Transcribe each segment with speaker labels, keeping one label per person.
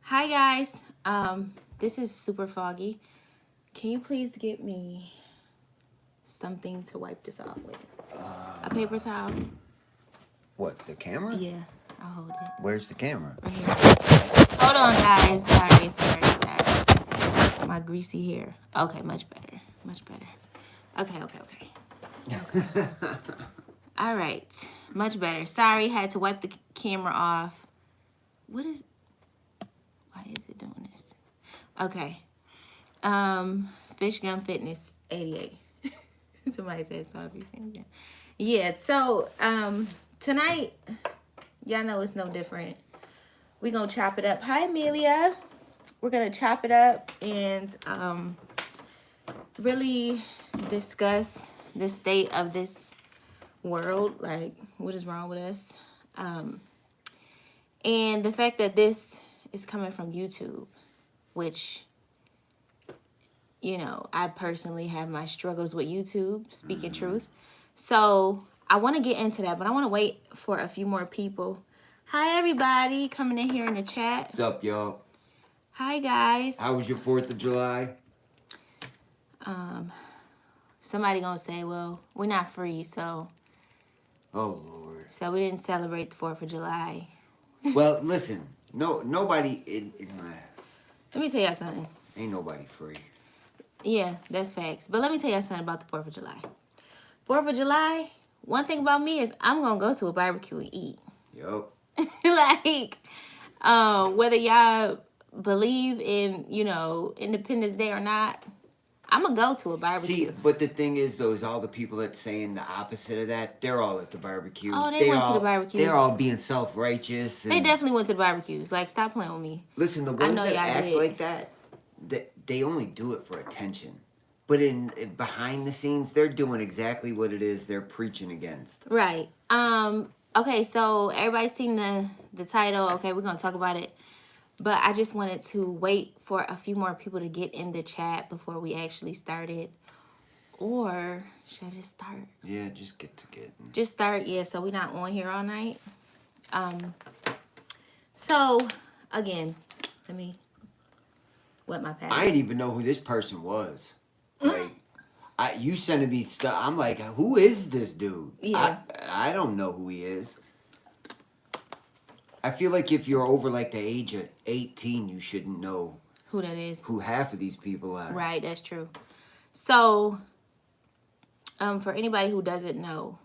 Speaker 1: Hi guys, this is super foggy. Can you please get me something to wipe this off with? A paper towel?
Speaker 2: What, the camera?
Speaker 1: Yeah, I'll hold it.
Speaker 2: Where's the camera?
Speaker 1: Right here. Hold on guys, sorry. My greasy hair. Okay, much better. Okay. All right, much better. Sorry, had to wipe the camera off. Why is it doing this? Okay. Fish Gun Fitness 88. Somebody said Saucy Santana. Yeah, so tonight, y'all know it's no different. We're gonna chop it up. Hi Amelia. We're gonna chop it up and really discuss the state of this world, like what is wrong with us. And the fact that this is coming from YouTube, which, you know, I personally have my struggles with YouTube, speaking truth. So I want to get into that, but I want to wait for a few more people. Hi, everybody coming in here in the chat.
Speaker 2: What's up, y'all?
Speaker 1: Hi, guys.
Speaker 2: How was your 4th of July?
Speaker 1: Somebody gonna say, well, we're not free, so
Speaker 2: Oh, Lord.
Speaker 1: we didn't celebrate the 4th of July.
Speaker 2: Well, listen. Nobody in
Speaker 1: Let me tell y'all something.
Speaker 2: ain't nobody free.
Speaker 1: Yeah, that's facts. But let me tell y'all something about the 4th of July. 4th of July, one thing about me is I'm gonna go to a barbecue and eat.
Speaker 2: Yup.
Speaker 1: Like, whether y'all believe in, you know, Independence Day or not, I'm gonna go to a barbecue.
Speaker 2: See, but the thing is, though, is all the people that saying the opposite of that, they're all at the barbecue.
Speaker 1: Oh, they went to the barbecues.
Speaker 2: They're all being self-righteous.
Speaker 1: They definitely went to the barbecues. Like, stop playing with me.
Speaker 2: Listen, the ones
Speaker 1: know
Speaker 2: that
Speaker 1: y'all
Speaker 2: act
Speaker 1: did.
Speaker 2: like that, they only do it for attention. But in behind the scenes, they're doing exactly what it is they're preaching against.
Speaker 1: Right. Okay, so everybody's seen the title. Okay, we're gonna talk about it. But I just wanted to wait for a few more people to get in the chat before we actually started. Or should I just start?
Speaker 2: Yeah, just get to getting.
Speaker 1: Just start, yeah, so we're not on here all night. So, again, let me wet my pad.
Speaker 2: I didn't even know who this person was. Like, you sending me stuff. I'm like, who is this dude?
Speaker 1: Yeah.
Speaker 2: I don't know who he is. I feel like if you're over like the age of 18, you shouldn't know
Speaker 1: Who that is.
Speaker 2: who half of these people are.
Speaker 1: Right, that's true. So, for anybody who doesn't know,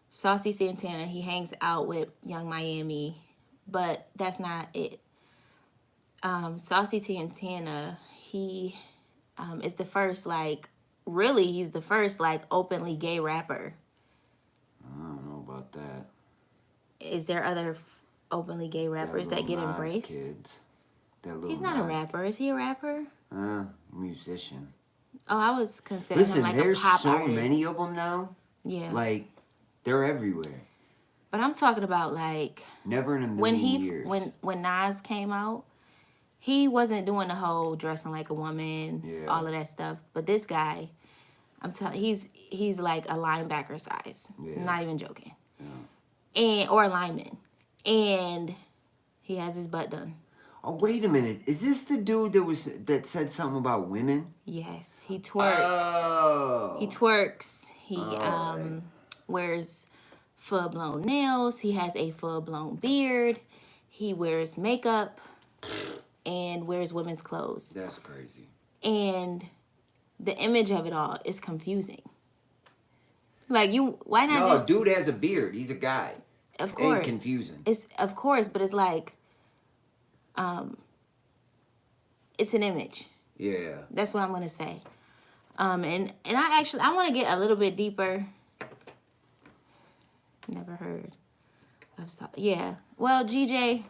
Speaker 1: Saucy Santana, he hangs out with Young Miami, but that's not it. Saucy Santana, he is the first, like, really, he's the first, like, openly gay rapper.
Speaker 2: I don't know about that.
Speaker 1: Is there other openly gay rappers that get
Speaker 2: Lil Nas
Speaker 1: embraced?
Speaker 2: Kids.
Speaker 1: He's not a rapper. Is he a rapper?
Speaker 2: Musician.
Speaker 1: Oh, I was considering him like a
Speaker 2: there's
Speaker 1: pop
Speaker 2: so
Speaker 1: artist.
Speaker 2: many of them now.
Speaker 1: Yeah.
Speaker 2: Like, they're everywhere.
Speaker 1: But I'm talking about, like,
Speaker 2: Never in a million years.
Speaker 1: when Nas came out, he wasn't doing the whole dressing like a woman, all of that stuff. But this guy, I'm telling, he's like a linebacker size.
Speaker 2: Yeah.
Speaker 1: I'm not even joking.
Speaker 2: Yeah.
Speaker 1: Or a lineman, and he has his butt done.
Speaker 2: Oh, wait a minute. Is this the dude that said something about women?
Speaker 1: Yes, he twerks.
Speaker 2: Oh.
Speaker 1: He twerks. He wears full-blown nails. He has a full-blown beard. He wears makeup and wears women's clothes.
Speaker 2: That's crazy.
Speaker 1: And the image of it all is confusing. Like, why not
Speaker 2: No,
Speaker 1: just...
Speaker 2: dude has a beard. He's a guy.
Speaker 1: Of course.
Speaker 2: Ain't confusing.
Speaker 1: Of course, but it's like, it's an image.
Speaker 2: Yeah.
Speaker 1: That's what I'm gonna say. And I want to get a little bit deeper. Never heard of yeah. Well, GJ,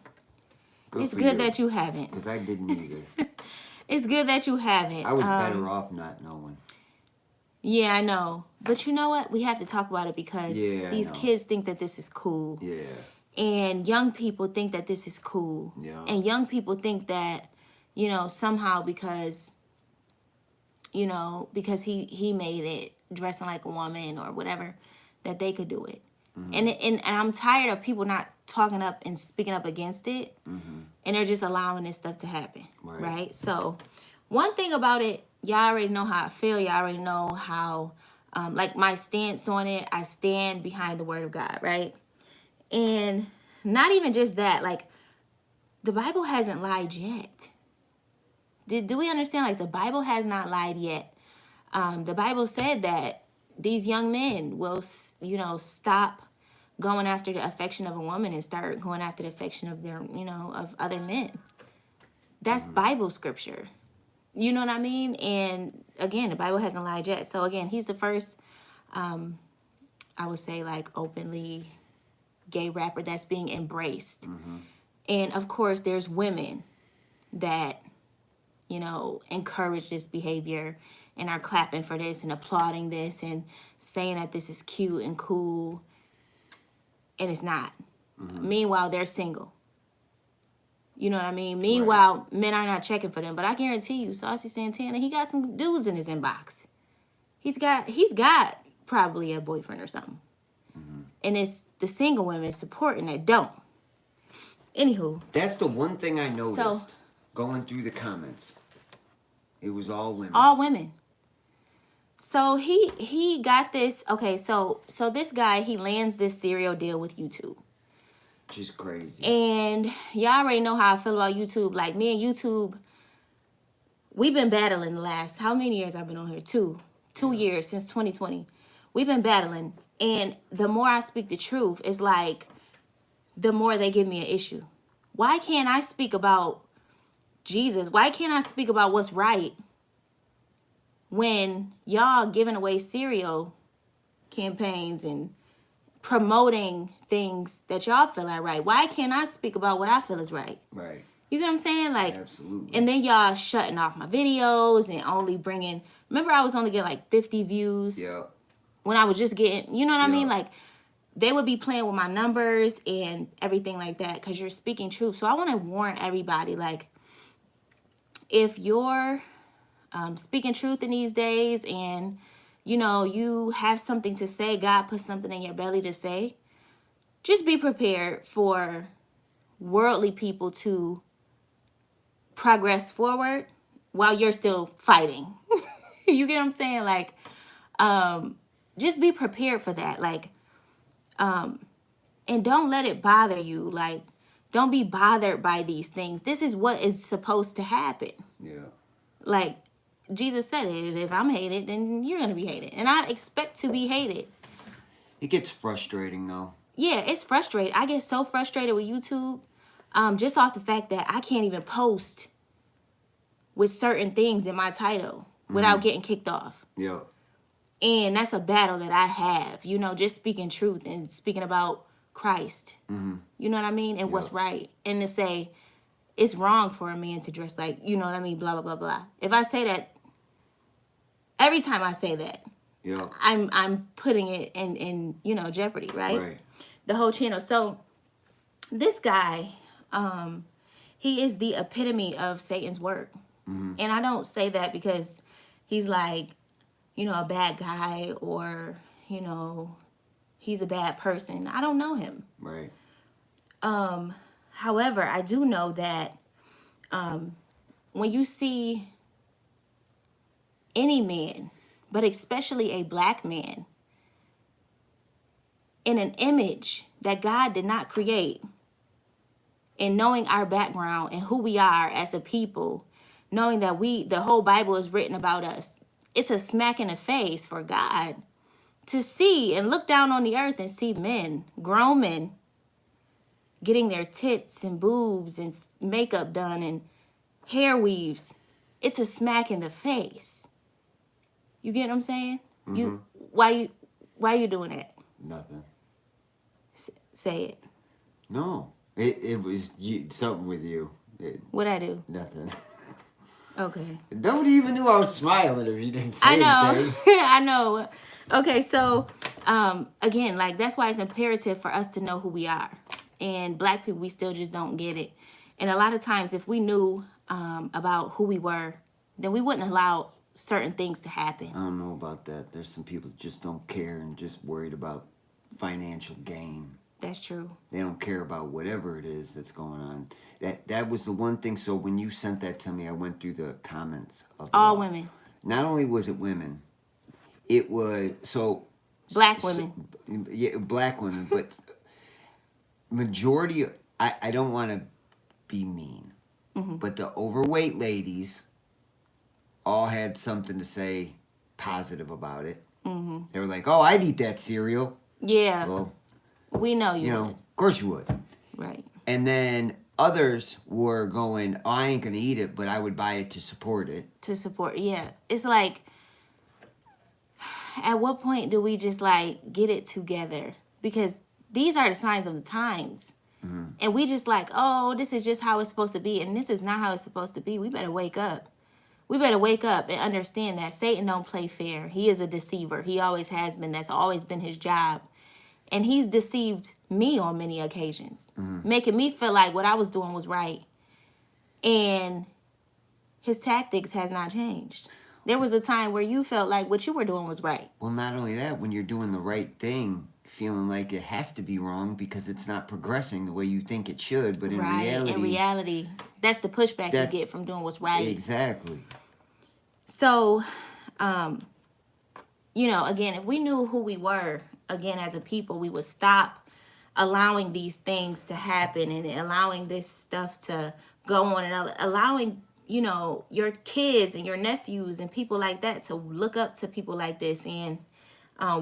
Speaker 1: it's good that you haven't.
Speaker 2: Because I didn't either.
Speaker 1: It's good that you haven't.
Speaker 2: I was better off not knowing.
Speaker 1: Yeah, I know. But you know what? We have to talk about it because these kids think that this is cool.
Speaker 2: Yeah.
Speaker 1: And young people think that this is cool.
Speaker 2: Yeah.
Speaker 1: And young people think that, you know, somehow because he made it dressing like a woman or whatever, that they could do it. Mm-hmm. And I'm tired of people not talking up and speaking up against it. Mm-hmm. and they're just allowing this stuff to happen,
Speaker 2: Right.
Speaker 1: right? So one thing about it, y'all already know how I feel. Y'all already know how, like my stance on it. I stand behind the word of God, right? And not even just that, like the Bible hasn't lied yet. Do we understand? Like the Bible has not lied yet. The Bible said that these young men will, stop going after the affection of a woman and start going after the affection of their, of other men. That's Bible scripture. You know what I mean? And again, the Bible hasn't lied yet. So again, he's the first, I would say, like openly gay rapper that's being embraced. And of course, there's women that, encourage this behavior and are clapping for this and applauding this and saying that this is cute and cool. And it's not. Meanwhile, they're single. You know what I mean? Meanwhile, men are not checking for them. But I guarantee you, Saucy Santana, he got some dudes in his inbox. He's got probably a boyfriend or something. And it's the single women supporting that don't. Anywho.
Speaker 2: That's the one thing I noticed going through the comments. It was all women.
Speaker 1: All women. So he got this. Okay, so this guy, he lands this serial deal with YouTube.
Speaker 2: Just crazy.
Speaker 1: And y'all already know how I feel about YouTube. Like me and YouTube, we've been battling the last, how many years I've been on here? Two years, since 2020. We've been battling. And the more I speak the truth, it's like the more they give me an issue. Why can't I speak about Jesus? Why can't I speak about what's right when y'all giving away cereal campaigns and promoting things that y'all feel are right? Why can't I speak about what I feel is right?
Speaker 2: Right.
Speaker 1: You get what I'm saying? Like,
Speaker 2: absolutely.
Speaker 1: And then y'all shutting off my videos and only bringing, remember I was only getting like 50 views when I was just getting, you know what I mean? Like, they would be playing with my numbers and everything like that because you're speaking truth. So I want to warn everybody, like, if you're speaking truth in these days and, you have something to say, God put something in your belly to say, just be prepared for worldly people to progress forward while you're still fighting. You get what I'm saying? Like, just be prepared for that. Like, and don't let it bother you. Like, don't be bothered by these things. This is what is supposed to happen.
Speaker 2: Yeah.
Speaker 1: Like, Jesus said it. If I'm hated, then you're going to be hated. And I expect to be hated.
Speaker 2: It gets frustrating, though.
Speaker 1: Yeah, it's frustrating. I get so frustrated with YouTube just off the fact that I can't even post with certain things in my title without getting kicked off.
Speaker 2: Yeah.
Speaker 1: And that's a battle that I have, just speaking truth and speaking about Christ. You know what I mean? And what's right. And to say it's wrong for a man to dress like, you know what I mean? Blah, blah, blah, blah. If I say that, every time I say that, I'm putting it in jeopardy, right?
Speaker 2: Right.
Speaker 1: The whole channel. So this guy, he is the epitome of Satan's work. And I don't say that because he's like, a bad guy or, he's a bad person. I don't know him.
Speaker 2: Right.
Speaker 1: However, I do know that when you see any man, but especially a black man, in an image that God did not create, and knowing our background and who we are as a people, knowing that the whole Bible is written about us, it's a smack in the face for God to see and look down on the earth and see men, grown men, getting their tits and boobs and makeup done and hair weaves. It's a smack in the face. You get what I'm saying? Why you doing that?
Speaker 2: Nothing.
Speaker 1: Say it.
Speaker 2: No. It was something with you.
Speaker 1: What'd I do?
Speaker 2: Nothing.
Speaker 1: Okay.
Speaker 2: Nobody even knew I was smiling if you didn't say anything.
Speaker 1: I know. Okay, so again, like that's why it's imperative for us to know who we are. And black people, we still just don't get it. And a lot of times, if we knew about who we were, then we wouldn't allow certain things to happen.
Speaker 2: I don't know about that. There's some people that just don't care and just worried about financial gain.
Speaker 1: That's true.
Speaker 2: They don't care about whatever it is that's going on. That was the one thing. So when you sent that to me, I went through the comments of it
Speaker 1: All women.
Speaker 2: Not only was it women, it was
Speaker 1: Black women.
Speaker 2: Yeah, black women, but majority. I don't want to be mean, but the overweight ladies all had something to say positive about it. They were like, "Oh, I'd eat that cereal."
Speaker 1: Yeah.
Speaker 2: Well,
Speaker 1: We know you would.
Speaker 2: of course you would.
Speaker 1: Right.
Speaker 2: And then others were going, "Oh, I ain't gonna eat it, but I would buy it to support it."
Speaker 1: To support. Yeah. It's like, at what point do we just like get it together? Because these are the signs of the times. And we just like, oh, this is just how it's supposed to be. And this is not how it's supposed to be. We better wake up. We better wake up and understand that Satan don't play fair. He is a deceiver. He always has been. That's always been his job. And he's deceived me on many occasions, making me feel like what I was doing was right. And his tactics has not changed. There was a time where you felt like what you were doing was right.
Speaker 2: Well, not only that, when you're doing the right thing, feeling like it has to be wrong because it's not progressing the way you think it should, but in
Speaker 1: reality, that's the pushback you get from doing what's right.
Speaker 2: Exactly.
Speaker 1: So, again, if we knew who we were, again, as a people, we would stop allowing these things to happen and allowing this stuff to go on and allowing, your kids and your nephews and people like that to look up to people like this and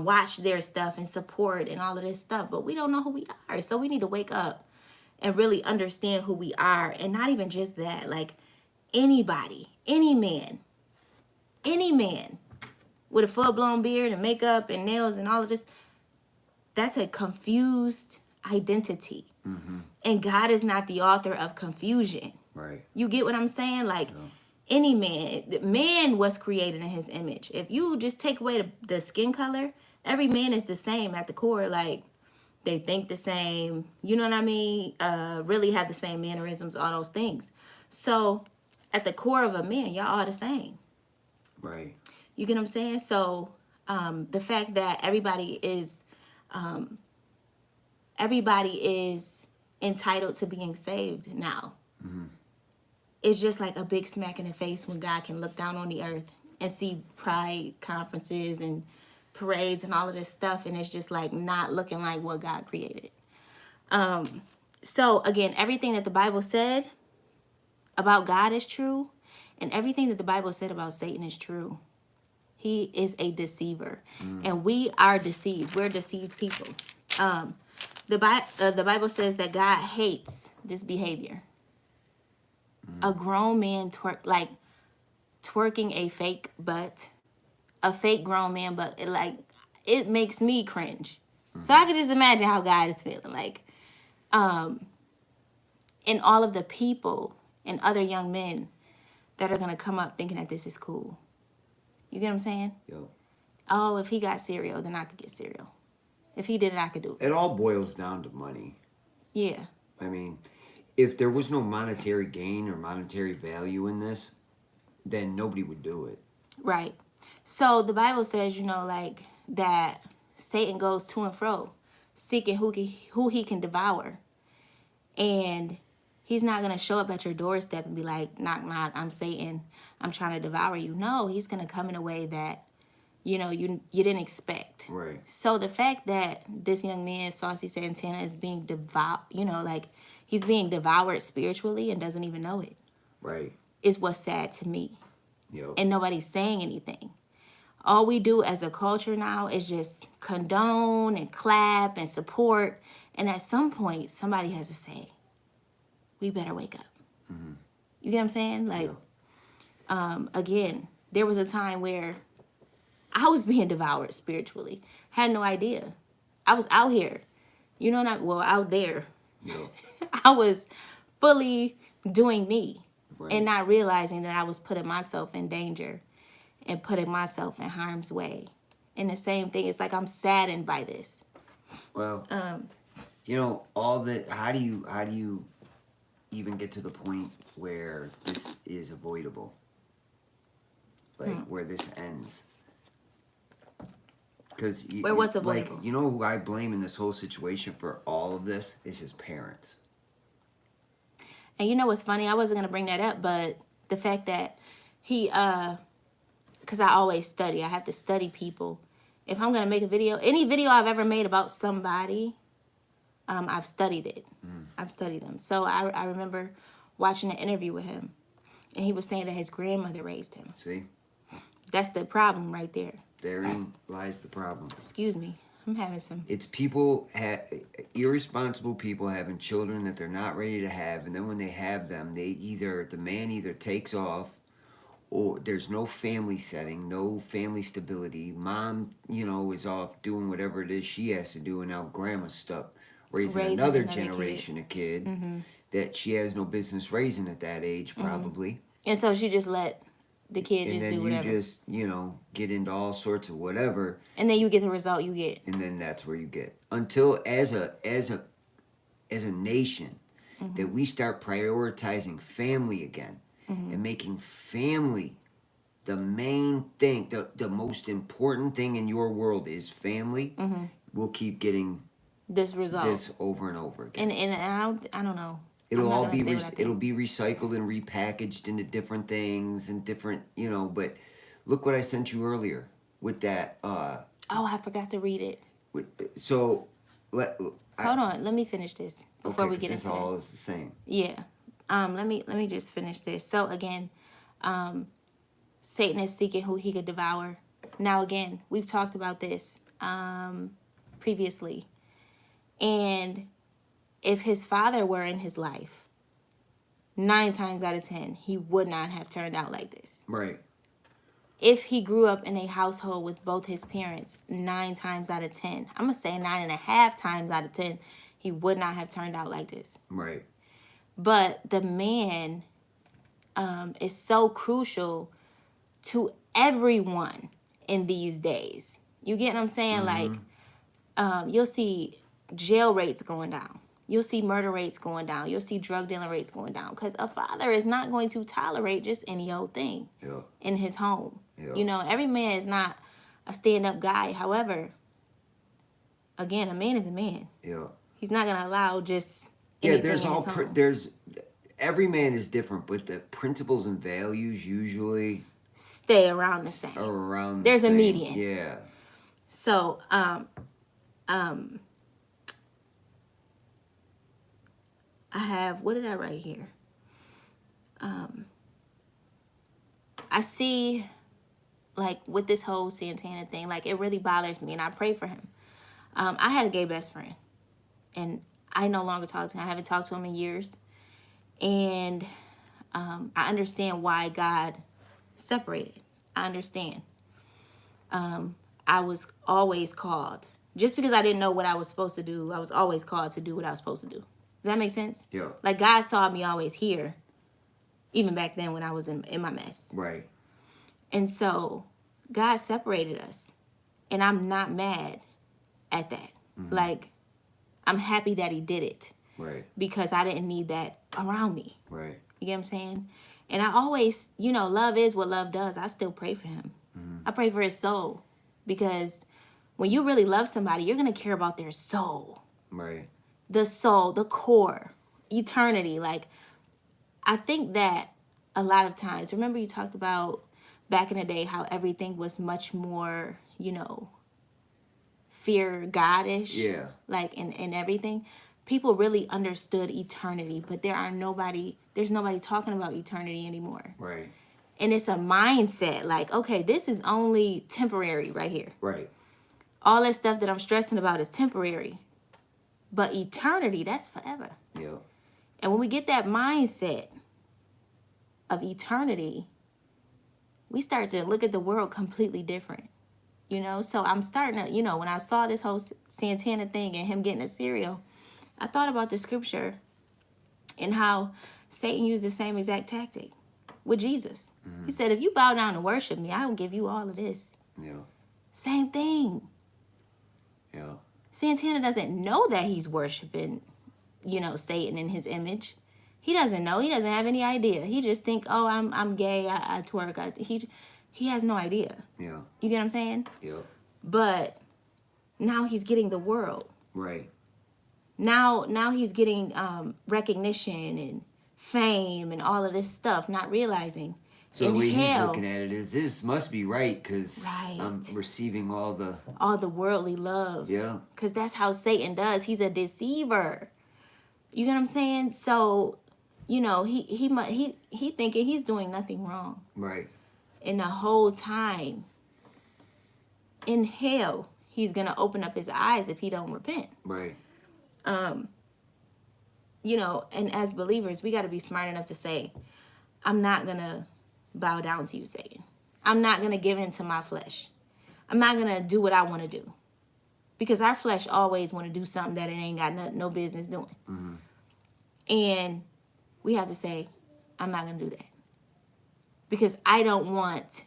Speaker 1: watch their stuff and support and all of this stuff. But we don't know who we are. So we need to wake up and really understand who we are. And not even just that, like anybody, any man with a full-blown beard and makeup and nails and all of this, that's a confused identity. And God is not the author of confusion.
Speaker 2: Right.
Speaker 1: You get what I'm saying? Like, any man was created in his image. If you just take away the skin color, every man is the same at the core. Like, they think the same, you know what I mean? Really have the same mannerisms, all those things. So, at the core of a man, y'all are the same.
Speaker 2: Right.
Speaker 1: You get what I'm saying? So, the fact that everybody is entitled to being saved now. It's just like a big smack in the face when God can look down on the earth and see pride conferences and parades and all of this stuff, and it's just like not looking like what God created. So again, everything that the Bible said about God is true, and everything that the Bible said about Satan is true. He is a deceiver, and we are deceived. We're deceived people. The Bible says that God hates this behavior. A grown man twerking a fake butt, a fake grown man butt, it makes me cringe. So I could just imagine how God is feeling. Like, and all of the people and other young men that are gonna come up thinking that this is cool. You get what I'm saying?
Speaker 2: Yep.
Speaker 1: Oh, if he got cereal, then I could get cereal. If he did it, I could do it.
Speaker 2: It all boils down to money.
Speaker 1: Yeah.
Speaker 2: I mean, if there was no monetary gain or monetary value in this, then nobody would do it.
Speaker 1: Right. So the Bible says, that Satan goes to and fro, seeking who he can devour. And he's not going to show up at your doorstep and be like, knock, knock, I'm Satan, I'm trying to devour you. No, he's going to come in a way that, you didn't expect.
Speaker 2: Right.
Speaker 1: So the fact that this young man, Saucy Santana, is being he's being devoured spiritually and doesn't even know it.
Speaker 2: Right.
Speaker 1: Is what's sad to me.
Speaker 2: Yep.
Speaker 1: And nobody's saying anything. All we do as a culture now is just condone and clap and support. And at some point, somebody has to say, we better wake up. You get what I'm saying? Like, again, there was a time where I was being devoured spiritually. Had no idea. I was out here. Out there.
Speaker 2: Yep.
Speaker 1: I was fully doing me.
Speaker 2: Right.
Speaker 1: And not realizing that I was putting myself in danger and putting myself in harm's way. And the same thing, it's like I'm saddened by this.
Speaker 2: Well, all the how do you even get to the point where this is avoidable? Like where this ends? Because
Speaker 1: Where was
Speaker 2: like,
Speaker 1: avoidable?
Speaker 2: you know who I blame in this whole situation for all of this is his parents.
Speaker 1: And you know what's funny? I wasn't gonna bring that up, but the fact that he, because I always study. I have to study people. If I'm gonna make a video, any video I've ever made about somebody, I've studied it. I've studied them. So I remember watching an interview with him, and he was saying that his grandmother raised him.
Speaker 2: See?
Speaker 1: That's the problem right there.
Speaker 2: Therein lies the problem.
Speaker 1: Excuse me. I'm having some.
Speaker 2: It's people, irresponsible people having children that they're not ready to have, and then when they have them, the man either takes off, or there's no family setting, no family stability. Mom, is off doing whatever it is she has to do, and now grandma's stuck raising another generation of kid that she has no business raising at that age, probably.
Speaker 1: And so she just let the kid just do whatever.
Speaker 2: And then you just, get into all sorts of whatever.
Speaker 1: And then you get the result you get.
Speaker 2: And then that's where you get. Until as a nation, that we start prioritizing family again and making family the main thing, the most important thing in your world is family, we'll keep getting
Speaker 1: this result.
Speaker 2: This over and over again.
Speaker 1: And I don't know.
Speaker 2: It'll all be it'll be recycled and repackaged into different things and different, but look what I sent you earlier with that
Speaker 1: I forgot to read it.
Speaker 2: Hold
Speaker 1: on, let me finish this before we get into
Speaker 2: this all is the same.
Speaker 1: Yeah. Let me just finish this. So again, Satan is seeking who he could devour. Now again, we've talked about this previously. And if his father were in his life, 9 times out of 10, he would not have turned out like this.
Speaker 2: Right.
Speaker 1: If he grew up in a household with both his parents, 9 times out of 10, I'm going to say 9.5 times out of 10, he would not have turned out like this.
Speaker 2: Right.
Speaker 1: But the man is so crucial to everyone in these days. You get what I'm saying? Like, you'll see jail rates going down. You'll see murder rates going down. You'll see drug dealing rates going down. Because a father is not going to tolerate just any old thing in his home. Yeah. Every man is not a stand-up guy. However, again, a man is a man.
Speaker 2: Yeah.
Speaker 1: He's not going to allow just anything
Speaker 2: every man is different, but the principles and values usually
Speaker 1: stay around the same. There's a median.
Speaker 2: Yeah.
Speaker 1: So, I have, what did I write here? I see, like, with this whole Santana thing, like, it really bothers me, and I pray for him. I had a gay best friend, and I no longer talk to him. I haven't talked to him in years, and I understand why God separated. I understand. I was always called. Just because I didn't know what I was supposed to do, I was always called to do what I was supposed to do. Does that make sense?
Speaker 2: Yeah.
Speaker 1: Like, God saw me always here, even back then when I was in my mess.
Speaker 2: Right.
Speaker 1: And so, God separated us. And I'm not mad at that. Like, I'm happy that he did it.
Speaker 2: Right.
Speaker 1: Because I didn't need that around me.
Speaker 2: Right.
Speaker 1: You get what I'm saying? And I always, love is what love does. I still pray for him. I pray for his soul. Because when you really love somebody, you're going to care about their soul.
Speaker 2: Right.
Speaker 1: The soul, the core, eternity. Like, I think that a lot of times, remember you talked about back in the day how everything was much more, fear God-ish.
Speaker 2: Yeah.
Speaker 1: Like, in everything. People really understood eternity, but there's nobody talking about eternity anymore.
Speaker 2: Right.
Speaker 1: And it's a mindset, like, okay, this is only temporary right here.
Speaker 2: Right.
Speaker 1: All that stuff that I'm stressing about is temporary. But eternity, that's forever.
Speaker 2: Yeah.
Speaker 1: And when we get that mindset of eternity, we start to look at the world completely different. So I'm starting to, when I saw this whole Santana thing and him getting a cereal, I thought about the scripture and how Satan used the same exact tactic with Jesus. He said, if you bow down and worship me, I will give you all of this.
Speaker 2: Yeah.
Speaker 1: Same thing.
Speaker 2: Yeah.
Speaker 1: Santana doesn't know that he's worshiping, Satan in his image. He doesn't know. He doesn't have any idea. He just think, oh, I'm gay. I twerk. He has no idea.
Speaker 2: Yeah.
Speaker 1: You get what I'm saying?
Speaker 2: Yeah.
Speaker 1: But now he's getting the world.
Speaker 2: Right.
Speaker 1: Now he's getting recognition and fame and all of this stuff, not realizing.
Speaker 2: So
Speaker 1: in
Speaker 2: the way he's
Speaker 1: hell,
Speaker 2: looking at it is, this must be right because
Speaker 1: Right.
Speaker 2: I'm receiving all the...
Speaker 1: worldly love.
Speaker 2: Yeah.
Speaker 1: Because that's how Satan does. He's a deceiver. You get what I'm saying? So, you know, he thinking he's doing nothing wrong.
Speaker 2: Right.
Speaker 1: And the whole time, in hell, he's going to open up his eyes if he don't repent.
Speaker 2: Right.
Speaker 1: You know, and as believers, we got to be smart enough to say, I'm not going to bow down to you, Satan. I'm not going to give in to my flesh. I'm not going to do what I want to do. Because our flesh always want to do something that it ain't got no business doing.
Speaker 2: Mm-hmm.
Speaker 1: And we have to say, I'm not going to do that. Because I don't want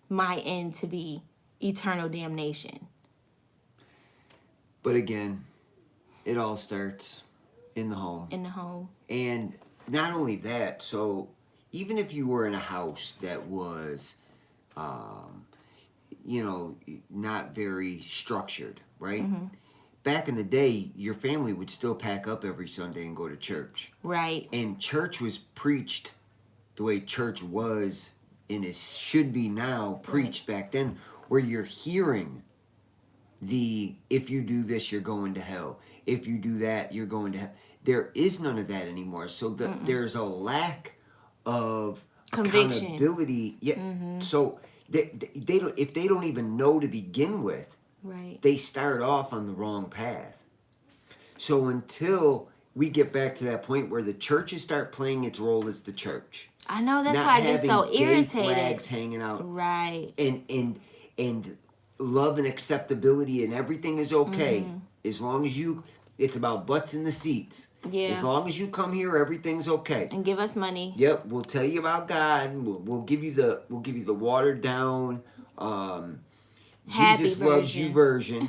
Speaker 1: my end to be eternal damnation.
Speaker 2: But again, it all starts in the home.
Speaker 1: In the home.
Speaker 2: And not only that, so even if you were in a house that was, you know, not very structured, right?
Speaker 1: Mm-hmm.
Speaker 2: Back in the day, your family would still pack up every Sunday and go to church.
Speaker 1: Right.
Speaker 2: And church was preached the way church was and it should be now preached back then, where you're hearing if you do this, you're going to hell. If you do that, you're going to hell. There is none of that anymore. So there's a lack of
Speaker 1: Conviction.
Speaker 2: accountability. Yeah.
Speaker 1: Mm-hmm.
Speaker 2: So they don't, if they don't even know to begin with,
Speaker 1: Right.
Speaker 2: they start off on the wrong path. So until we get back to that point where the churches start playing its role as the church.
Speaker 1: I know, that's
Speaker 2: not
Speaker 1: why I get so
Speaker 2: having gay
Speaker 1: irritated.
Speaker 2: flags hanging out.
Speaker 1: Right.
Speaker 2: And love and acceptability and everything is okay.
Speaker 1: Mm-hmm.
Speaker 2: As long as it's about butts in the seats.
Speaker 1: Yeah.
Speaker 2: As long as you come here, everything's okay.
Speaker 1: And give us money.
Speaker 2: Yep, we'll tell you about God. We'll give you the watered down
Speaker 1: Happy
Speaker 2: Jesus loves you
Speaker 1: version.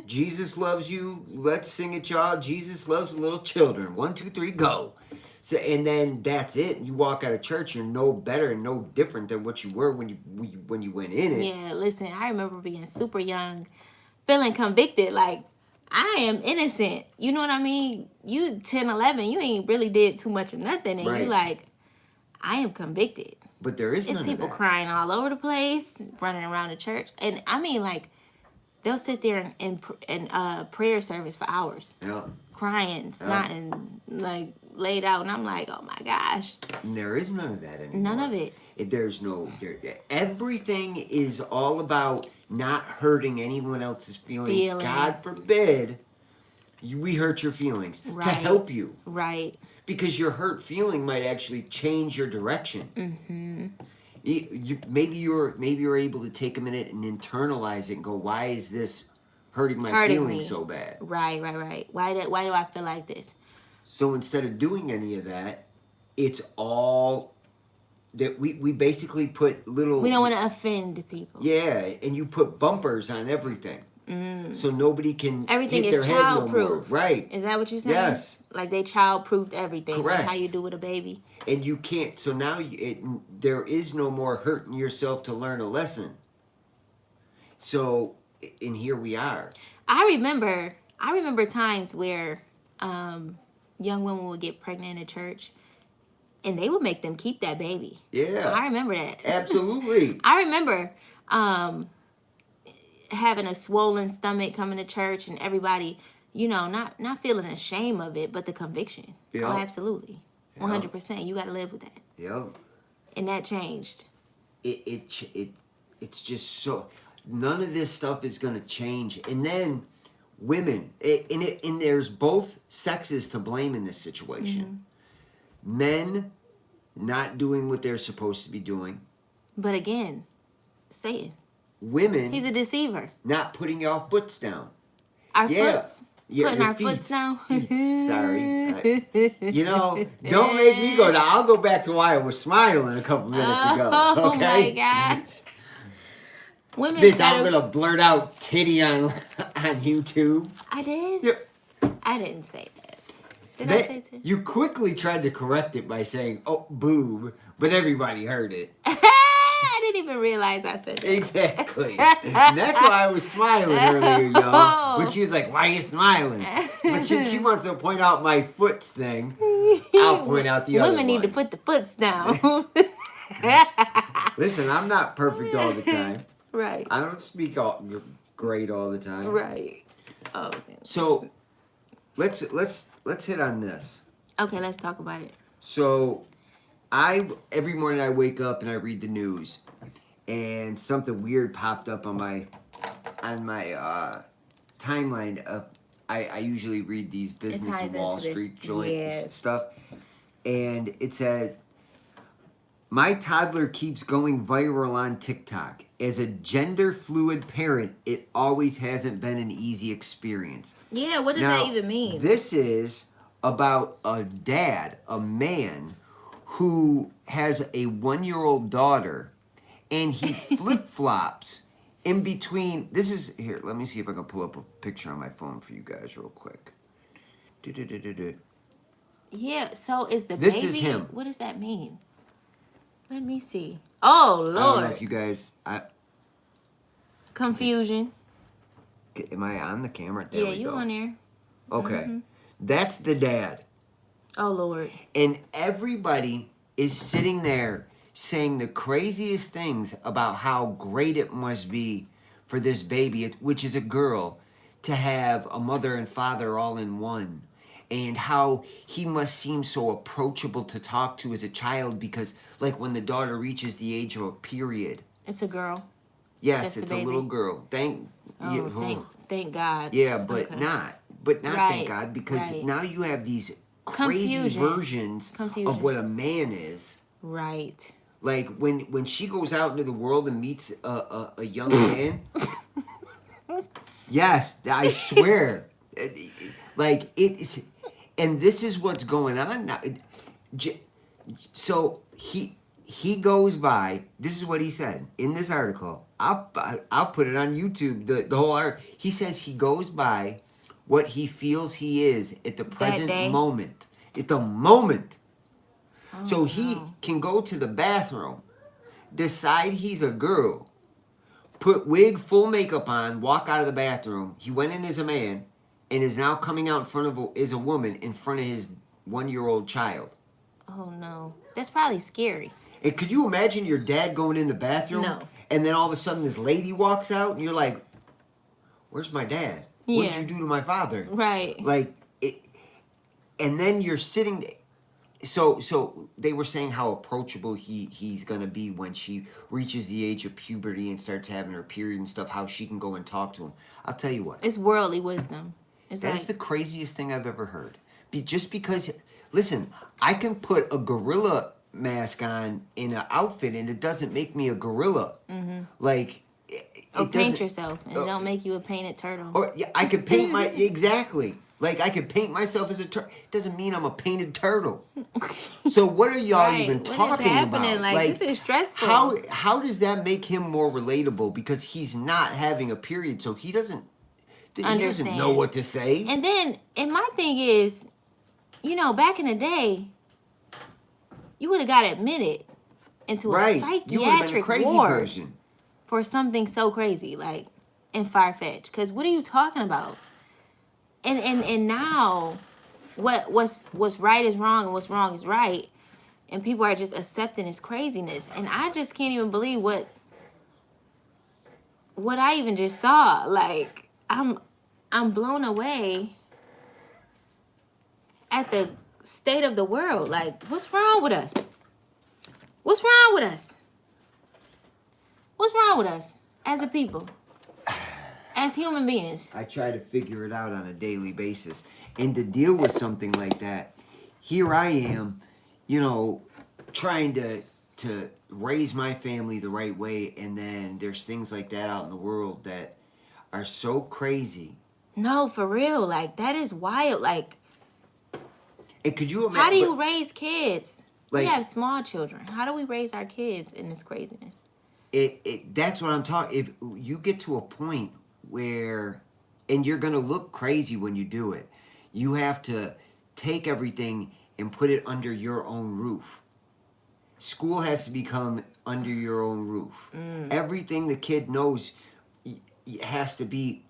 Speaker 2: Jesus loves you. Let's sing it, y'all. Jesus loves little children. 1, 2, 3, go. So, and then that's it. You walk out of church, you're no better and no different than what you were when you went in it.
Speaker 1: Yeah, listen, I remember being super young, feeling convicted, like, I am innocent. You know what I mean? You 10, 11, you ain't really did too much of nothing. And
Speaker 2: Right.
Speaker 1: you like, I am convicted.
Speaker 2: But there is
Speaker 1: It's
Speaker 2: none
Speaker 1: people
Speaker 2: of that.
Speaker 1: crying all over the place, running around the church. And I mean, like, they'll sit there in prayer service for hours,
Speaker 2: Yeah.
Speaker 1: crying, snotting, like, laid out. And I'm like, oh my gosh.
Speaker 2: And there is none of that anymore.
Speaker 1: None of it.
Speaker 2: Everything is all about not hurting anyone else's feelings. God
Speaker 1: Feelings.
Speaker 2: forbid we hurt your feelings to
Speaker 1: Right.
Speaker 2: help you.
Speaker 1: Right.
Speaker 2: Because your hurt feeling might actually change your direction. Mm-hmm. Maybe you're able to take a minute and internalize it and go, why is this hurting my feelings
Speaker 1: me.
Speaker 2: so bad?
Speaker 1: Right. Why do I feel like this?
Speaker 2: So instead of doing any of that, it's all that we basically put little...
Speaker 1: We don't want to offend people.
Speaker 2: Yeah, and you put bumpers on everything. So nobody can
Speaker 1: Everything
Speaker 2: hit
Speaker 1: is
Speaker 2: their head no more.
Speaker 1: child-proof.
Speaker 2: Right.
Speaker 1: Is that what you're saying?
Speaker 2: Yes.
Speaker 1: Like they child-proofed everything.
Speaker 2: Correct.
Speaker 1: Like how you do with a baby.
Speaker 2: And you can't... So now there is no more hurting yourself to learn a lesson. So, and here we are.
Speaker 1: I remember times where young women would get pregnant in church and they would make them keep that baby.
Speaker 2: Yeah.
Speaker 1: I remember that.
Speaker 2: Absolutely.
Speaker 1: I remember having a swollen stomach coming to church and everybody, you know, not feeling ashamed of it, but the conviction.
Speaker 2: Yeah.
Speaker 1: Oh, absolutely. 100%. You got to live with that.
Speaker 2: Yep.
Speaker 1: And that changed.
Speaker 2: It's just so... None of this stuff is going to change. And then women, and there's both sexes to blame in this situation.
Speaker 1: Mm-hmm.
Speaker 2: Men not doing what they're supposed to be doing.
Speaker 1: But again, Satan.
Speaker 2: Women
Speaker 1: He's a deceiver.
Speaker 2: not putting y'all foots down.
Speaker 1: Our
Speaker 2: Yeah.
Speaker 1: foots.
Speaker 2: Yeah,
Speaker 1: Putting
Speaker 2: your
Speaker 1: our
Speaker 2: feet.
Speaker 1: foots down.
Speaker 2: Sorry. You know, don't make me go down. I'll go back to why I was smiling a couple minutes ago.
Speaker 1: Oh
Speaker 2: Okay?
Speaker 1: my gosh. Women
Speaker 2: Bitch, I'm going to blurt out titty on YouTube.
Speaker 1: I did?
Speaker 2: Yep.
Speaker 1: I didn't say that. Did I say that?
Speaker 2: You quickly tried to correct it by saying, oh, boob, but everybody heard it.
Speaker 1: I didn't even realize I said that.
Speaker 2: Exactly. And that's why I was smiling earlier, yo. When she was like, why are you smiling? But she wants to point out my foots thing. I'll point out the other
Speaker 1: Women need to
Speaker 2: one.
Speaker 1: put the foots down.
Speaker 2: Listen, I'm not perfect all the time.
Speaker 1: Right.
Speaker 2: I don't speak great all the time.
Speaker 1: Right. Oh.
Speaker 2: So let's hit on this.
Speaker 1: Okay, let's talk about it.
Speaker 2: So every morning I wake up and I read the news, and something weird popped up on my timeline. I usually read these Business
Speaker 1: ties
Speaker 2: of Wall
Speaker 1: into this.
Speaker 2: Street joint
Speaker 1: Yes.
Speaker 2: stuff, and it said, "My toddler keeps going viral on TikTok. As a gender fluid parent, it always hasn't been an easy experience."
Speaker 1: Yeah, what does
Speaker 2: Now,
Speaker 1: that even mean?
Speaker 2: This is about a dad, a man, who has a 1-year-old daughter, and he flip-flops in between. This is, here, let me see if I can pull up a picture on my phone for you guys real quick.
Speaker 1: Yeah, so is the
Speaker 2: This
Speaker 1: baby?
Speaker 2: is him.
Speaker 1: What does that mean? Let me see. Oh, Lord.
Speaker 2: I don't know if you guys,
Speaker 1: Confusion.
Speaker 2: am I on the camera? There
Speaker 1: Yeah,
Speaker 2: we
Speaker 1: you
Speaker 2: go.
Speaker 1: on there.
Speaker 2: Okay. That's the dad.
Speaker 1: Oh, Lord.
Speaker 2: And everybody is sitting there saying the craziest things about how great it must be for this baby, which is a girl, to have a mother and father all in one. And how he must seem so approachable to talk to as a child because, like, when the daughter reaches the age of a period.
Speaker 1: It's a girl.
Speaker 2: Yes,
Speaker 1: That's the
Speaker 2: it's a
Speaker 1: baby.
Speaker 2: little girl.
Speaker 1: Thank God.
Speaker 2: Yeah, but
Speaker 1: Okay.
Speaker 2: not. But not,
Speaker 1: Right,
Speaker 2: thank God, because
Speaker 1: right.
Speaker 2: now you have these crazy
Speaker 1: Confusion.
Speaker 2: versions of what a man is.
Speaker 1: Right.
Speaker 2: Like when she goes out into the world and meets a young man. Yes, I swear. Like it's, and this is what's going on now. So he goes by. This is what he said in this article. I'll put it on YouTube. The whole art. He says he goes by what he feels he is at the present
Speaker 1: day?
Speaker 2: moment. At the moment.
Speaker 1: Oh,
Speaker 2: So he
Speaker 1: no.
Speaker 2: can go to the bathroom, decide he's a girl, put wig, full makeup on, walk out of the bathroom. He went in as a man and is now coming out in front of as a woman in front of his 1-year-old child.
Speaker 1: Oh, no. That's probably scary.
Speaker 2: And could you imagine your dad going in the bathroom?
Speaker 1: No.
Speaker 2: And then all of a sudden this lady walks out and you're like, where's my dad? What did
Speaker 1: Yeah.
Speaker 2: you do to my father?
Speaker 1: Right.
Speaker 2: Like, and then you're sitting. So they were saying how approachable he's going to be when she reaches the age of puberty and starts having her period and stuff, how she can go and talk to him. I'll tell you what.
Speaker 1: It's worldly wisdom. It's
Speaker 2: That's
Speaker 1: like,
Speaker 2: the craziest thing I've ever heard. Just because, listen, I can put a gorilla mask on in an outfit and it doesn't make me a gorilla. Mm-hmm. Like,
Speaker 1: or
Speaker 2: it
Speaker 1: paint
Speaker 2: doesn't.
Speaker 1: yourself and it don't make you a painted turtle.
Speaker 2: Or yeah, I could paint my exactly. Like I could paint myself as a turtle. Doesn't mean I'm a painted turtle. So what are y'all
Speaker 1: Right.
Speaker 2: even
Speaker 1: What is
Speaker 2: talking
Speaker 1: happening?
Speaker 2: about?
Speaker 1: Like, this is stressful.
Speaker 2: How does that make him more relatable? Because he's not having a period, so he doesn't
Speaker 1: Understand.
Speaker 2: know what to say.
Speaker 1: And then, and my thing is, you know, back in the day, you would have got admitted into a
Speaker 2: Right. You would have been a
Speaker 1: psychiatric
Speaker 2: crazy
Speaker 1: ward
Speaker 2: person.
Speaker 1: for something so crazy, like, and far-fetched. Because what are you talking about? And now, what's right is wrong and what's wrong is right, and people are just accepting this craziness. And I just can't even believe what I even just saw. Like, I'm blown away at the state of the world. Like, what's wrong with us? What's wrong with us? What's wrong with us as a people? As human beings?
Speaker 2: I try to figure it out on a daily basis. And to deal with something like that, here I am, you know, trying to raise my family the right way, and then there's things like that out in the world that are so crazy.
Speaker 1: No, for real. Like, that is wild. Like,
Speaker 2: and could you imagine?
Speaker 1: How do you raise kids?
Speaker 2: Like,
Speaker 1: we have small children. How do we raise our kids in this craziness?
Speaker 2: That's what I'm talking. If you get to a point where, and you're gonna look crazy when you do it, you have to take everything and put it under your own roof. School has to become under your own roof. Everything the kid knows has to be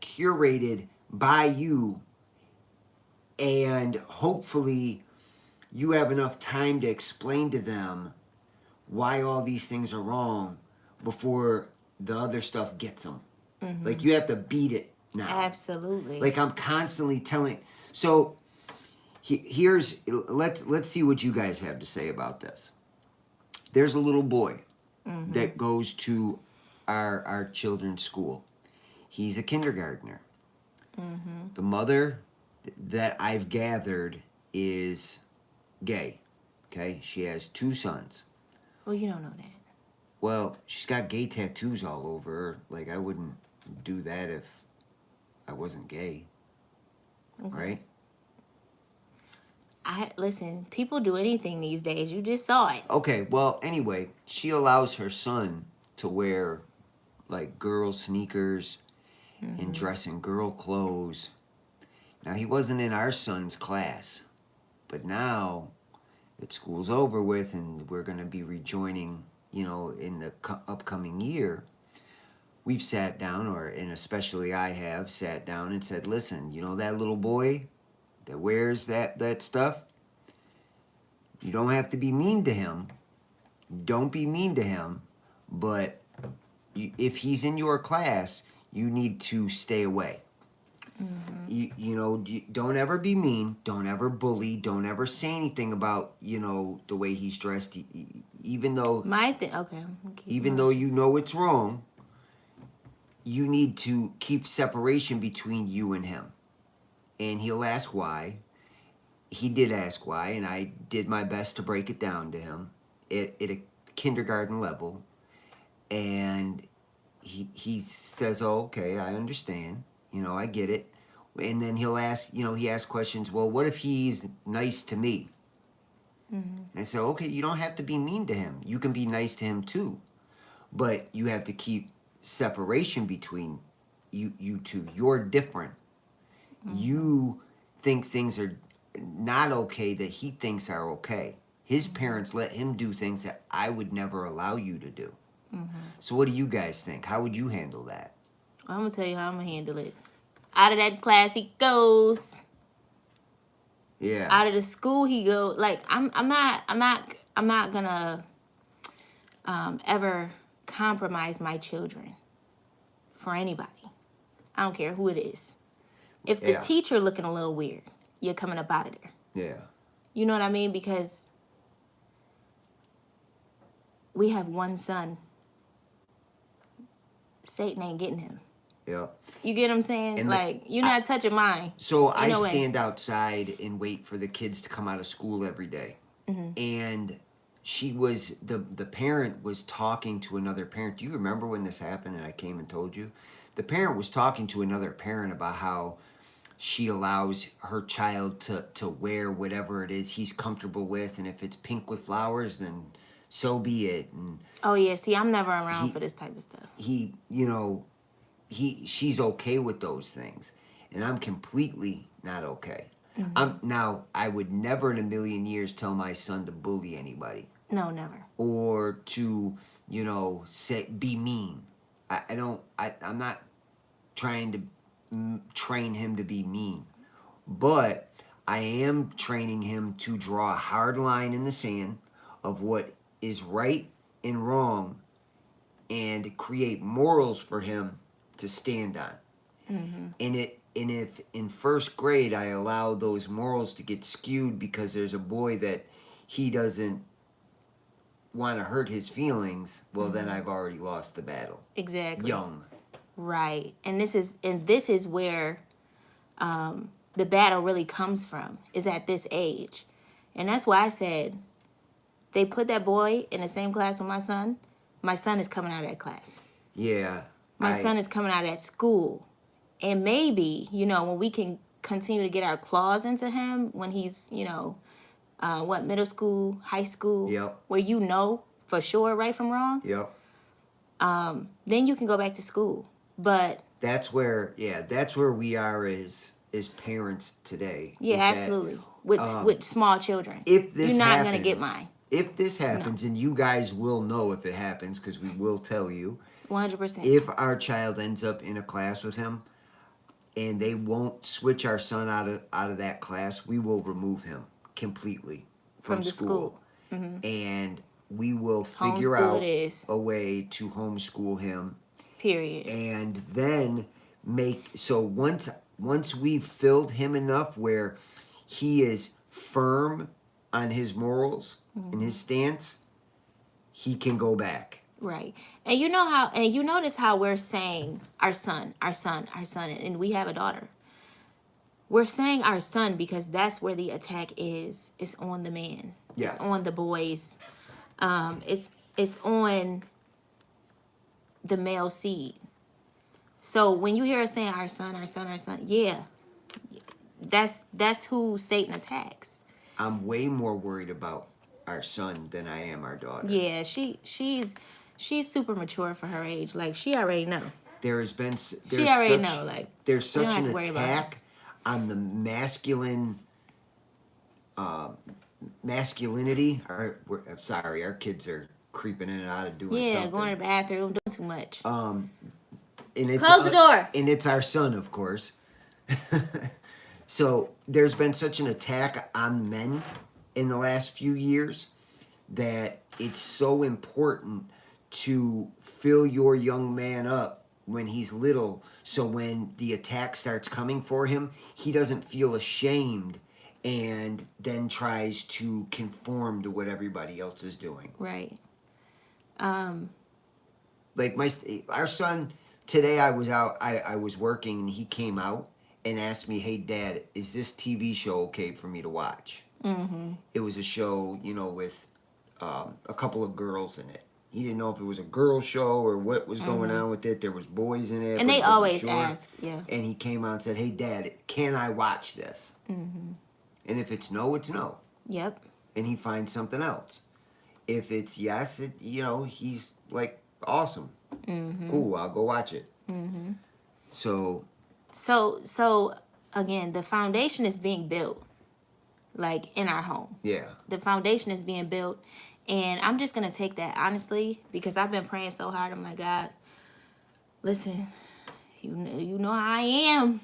Speaker 2: curated by you, and hopefully you have enough time to explain to them why all these things are wrong before the other stuff gets them. Like, you have to beat it now.
Speaker 1: Absolutely.
Speaker 2: Like, I'm constantly telling. So here's let's see what you guys have to say about this. There's a little boy that goes to our children's school. He's a kindergartner. The mother that I've gathered is gay. Okay, she has 2 sons.
Speaker 1: Well, you don't know that.
Speaker 2: Well, she's got gay tattoos all over her. Like, I wouldn't do that if I wasn't gay.
Speaker 1: Okay.
Speaker 2: Right?
Speaker 1: Listen, people do anything these days. You just saw it.
Speaker 2: Okay, well, anyway, she allows her son to wear, like, girl sneakers and dress in girl clothes. Now, he wasn't in our son's class, but now that school's over with and we're going to be rejoining, in the upcoming year, we've sat down, and especially I have sat down and said, listen, that little boy that wears that stuff, you don't have to be mean to him. Don't be mean to him, but if he's in your class, you need to stay away. Don't ever be mean. Don't ever bully. Don't ever say anything about, the way he's dressed. Even though... Even though you know it's wrong, you need to keep separation between you and him. And he'll ask why. He did ask why, and I did my best to break it down to him at a kindergarten level. And he says, oh, okay, I understand. I get it. And then he'll ask, he asks questions, well, what if he's nice to me? And I say, okay, you don't have to be mean to him. You can be nice to him too. But you have to keep separation between you two. You're different. You think things are not okay that he thinks are okay. His parents let him do things that I would never allow you to do. So what do you guys think? How would you handle that?
Speaker 1: I'm going to tell you how I'm going to handle it. Out of that class he goes.
Speaker 2: Yeah.
Speaker 1: Out of the school he goes. Like, I'm not gonna ever compromise my children for anybody. I don't care who it is. If the teacher looking a little weird, you're coming up out of there.
Speaker 2: Yeah.
Speaker 1: You know what I mean? Because we have one son. Satan ain't getting him.
Speaker 2: Yeah.
Speaker 1: You get what I'm saying? And you're not touching mine.
Speaker 2: So I stand outside and wait for the kids to come out of school every day. And the parent was talking to another parent. Do you remember when this happened and I came and told you? The parent was talking to another parent about how she allows her child to wear whatever it is he's comfortable with. And if it's pink with flowers, then so be it. And
Speaker 1: oh, yeah. See, I'm never around for this type of stuff.
Speaker 2: She's okay with those things, and I'm completely not okay. I would never in a million years tell my son to bully anybody.
Speaker 1: No, never.
Speaker 2: Or to, be mean. I'm not trying to train him to be mean, but I am training him to draw a hard line in the sand of what is right and wrong, and create morals for him to stand on. And if in first grade I allow those morals to get skewed because there's a boy that he doesn't want to hurt his feelings, well, then I've already lost the battle.
Speaker 1: Exactly.
Speaker 2: Young.
Speaker 1: Right. And this is where the battle really comes from, is at this age. And that's why I said they put that boy in the same class with my son. My son is coming out of that class.
Speaker 2: Yeah.
Speaker 1: My son is coming out of that school. And maybe, when we can continue to get our claws into him, when he's, middle school, high school,
Speaker 2: Yep.
Speaker 1: where for sure right from wrong.
Speaker 2: Yep.
Speaker 1: Then you can go back to school. But
Speaker 2: that's where we are as parents today.
Speaker 1: Yeah, absolutely. With small children.
Speaker 2: If this
Speaker 1: you're not
Speaker 2: happens,
Speaker 1: gonna get mine.
Speaker 2: if this happens, and you guys will know if it happens because we will tell you,
Speaker 1: 100%.
Speaker 2: if our child ends up in a class with him and they won't switch our son out of that class, we will remove him completely from
Speaker 1: the
Speaker 2: school. And we will figure
Speaker 1: Homeschool
Speaker 2: out
Speaker 1: it is.
Speaker 2: a way to homeschool him.
Speaker 1: Period.
Speaker 2: And then once we've filled him enough where he is firm on his morals and his stance, he can go back.
Speaker 1: Right. And you know how, and you notice how we're saying our son, and we have a daughter. We're saying our son because that's where the attack is. It's on the man.
Speaker 2: Yes.
Speaker 1: It's on the boys. It's on the male seed. So when you hear us saying our son, yeah, that's who Satan attacks.
Speaker 2: I'm way more worried about our son than I am our daughter.
Speaker 1: Yeah, she's super mature for her age. Like, she already know.
Speaker 2: There's such an attack on the masculinity. I'm sorry, our kids are creeping in and out of doing something.
Speaker 1: Yeah, going to the bathroom, doing too much.
Speaker 2: And it's,
Speaker 1: close the door.
Speaker 2: And it's our son, of course. So there's been such an attack on men in the last few years that it's so important to fill your young man up when he's little, so when the attack starts coming for him, he doesn't feel ashamed and then tries to conform to what everybody else is doing.
Speaker 1: Right.
Speaker 2: Like our son today, I was working and he came out and asked me, "Hey, Dad, is this TV show okay for me to watch?" Mm-hmm. It was a show, with a couple of girls in it. He didn't know if it was a girl show or what was going on with it. There was boys in it.
Speaker 1: And they always ask, yeah.
Speaker 2: And he came out and said, "Hey, Dad, can I watch this?" Mm-hmm. And if it's no, it's no.
Speaker 1: Yep.
Speaker 2: And he finds something else. If it's yes, he's like, awesome. Mm-hmm. Cool, I'll go watch it. Mm-hmm. So
Speaker 1: again, the foundation is being built, like, in our home.
Speaker 2: Yeah.
Speaker 1: The foundation is being built. And I'm just going to take that honestly, because I've been praying so hard. I'm like, God, listen, you know how I am.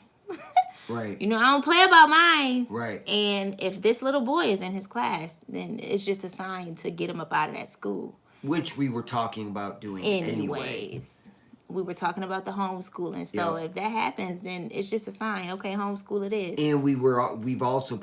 Speaker 2: Right.
Speaker 1: I don't play about mine.
Speaker 2: Right.
Speaker 1: And if this little boy is in his class, then it's just a sign to get him up out of that school.
Speaker 2: Which we were talking about doing anyway.
Speaker 1: We were talking about the homeschooling. So if that happens, then it's just a sign. Okay, homeschool it is.
Speaker 2: And we've also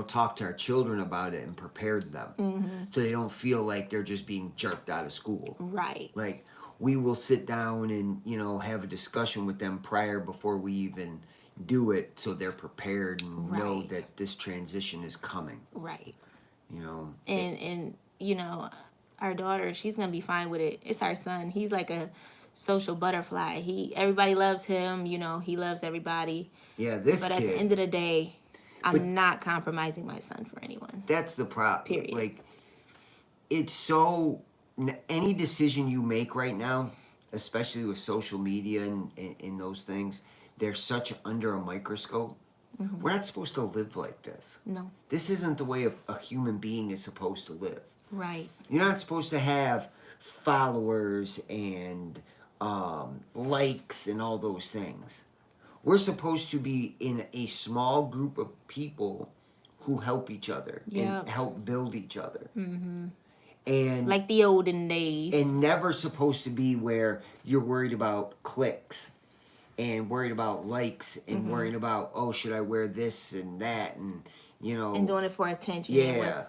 Speaker 2: talked to our children about it and prepared them, so they don't feel like they're just being jerked out of school.
Speaker 1: Right.
Speaker 2: Like, we will sit down and have a discussion with them before we even do it, so they're prepared and know that this transition is coming.
Speaker 1: Right.
Speaker 2: And
Speaker 1: our daughter, she's gonna be fine with it. It's our son. He's like a social butterfly. Everybody loves him. He loves everybody.
Speaker 2: Yeah,
Speaker 1: But at the end of the day, I'm not compromising my son for anyone.
Speaker 2: That's the problem.
Speaker 1: Period.
Speaker 2: Like, it's so, any decision you make right now, especially with social media and those things, they're such under a microscope. Mm-hmm. We're not supposed to live like this.
Speaker 1: No.
Speaker 2: This isn't the way a human being is supposed to live.
Speaker 1: Right.
Speaker 2: You're not supposed to have followers and likes and all those things. We're supposed to be in a small group of people who help each other and help build each other. Mm-hmm. And
Speaker 1: like the olden days.
Speaker 2: And never supposed to be where you're worried about clicks and worried about likes and worried about, should I wear this and that and
Speaker 1: and doing it for attention.
Speaker 2: Yeah.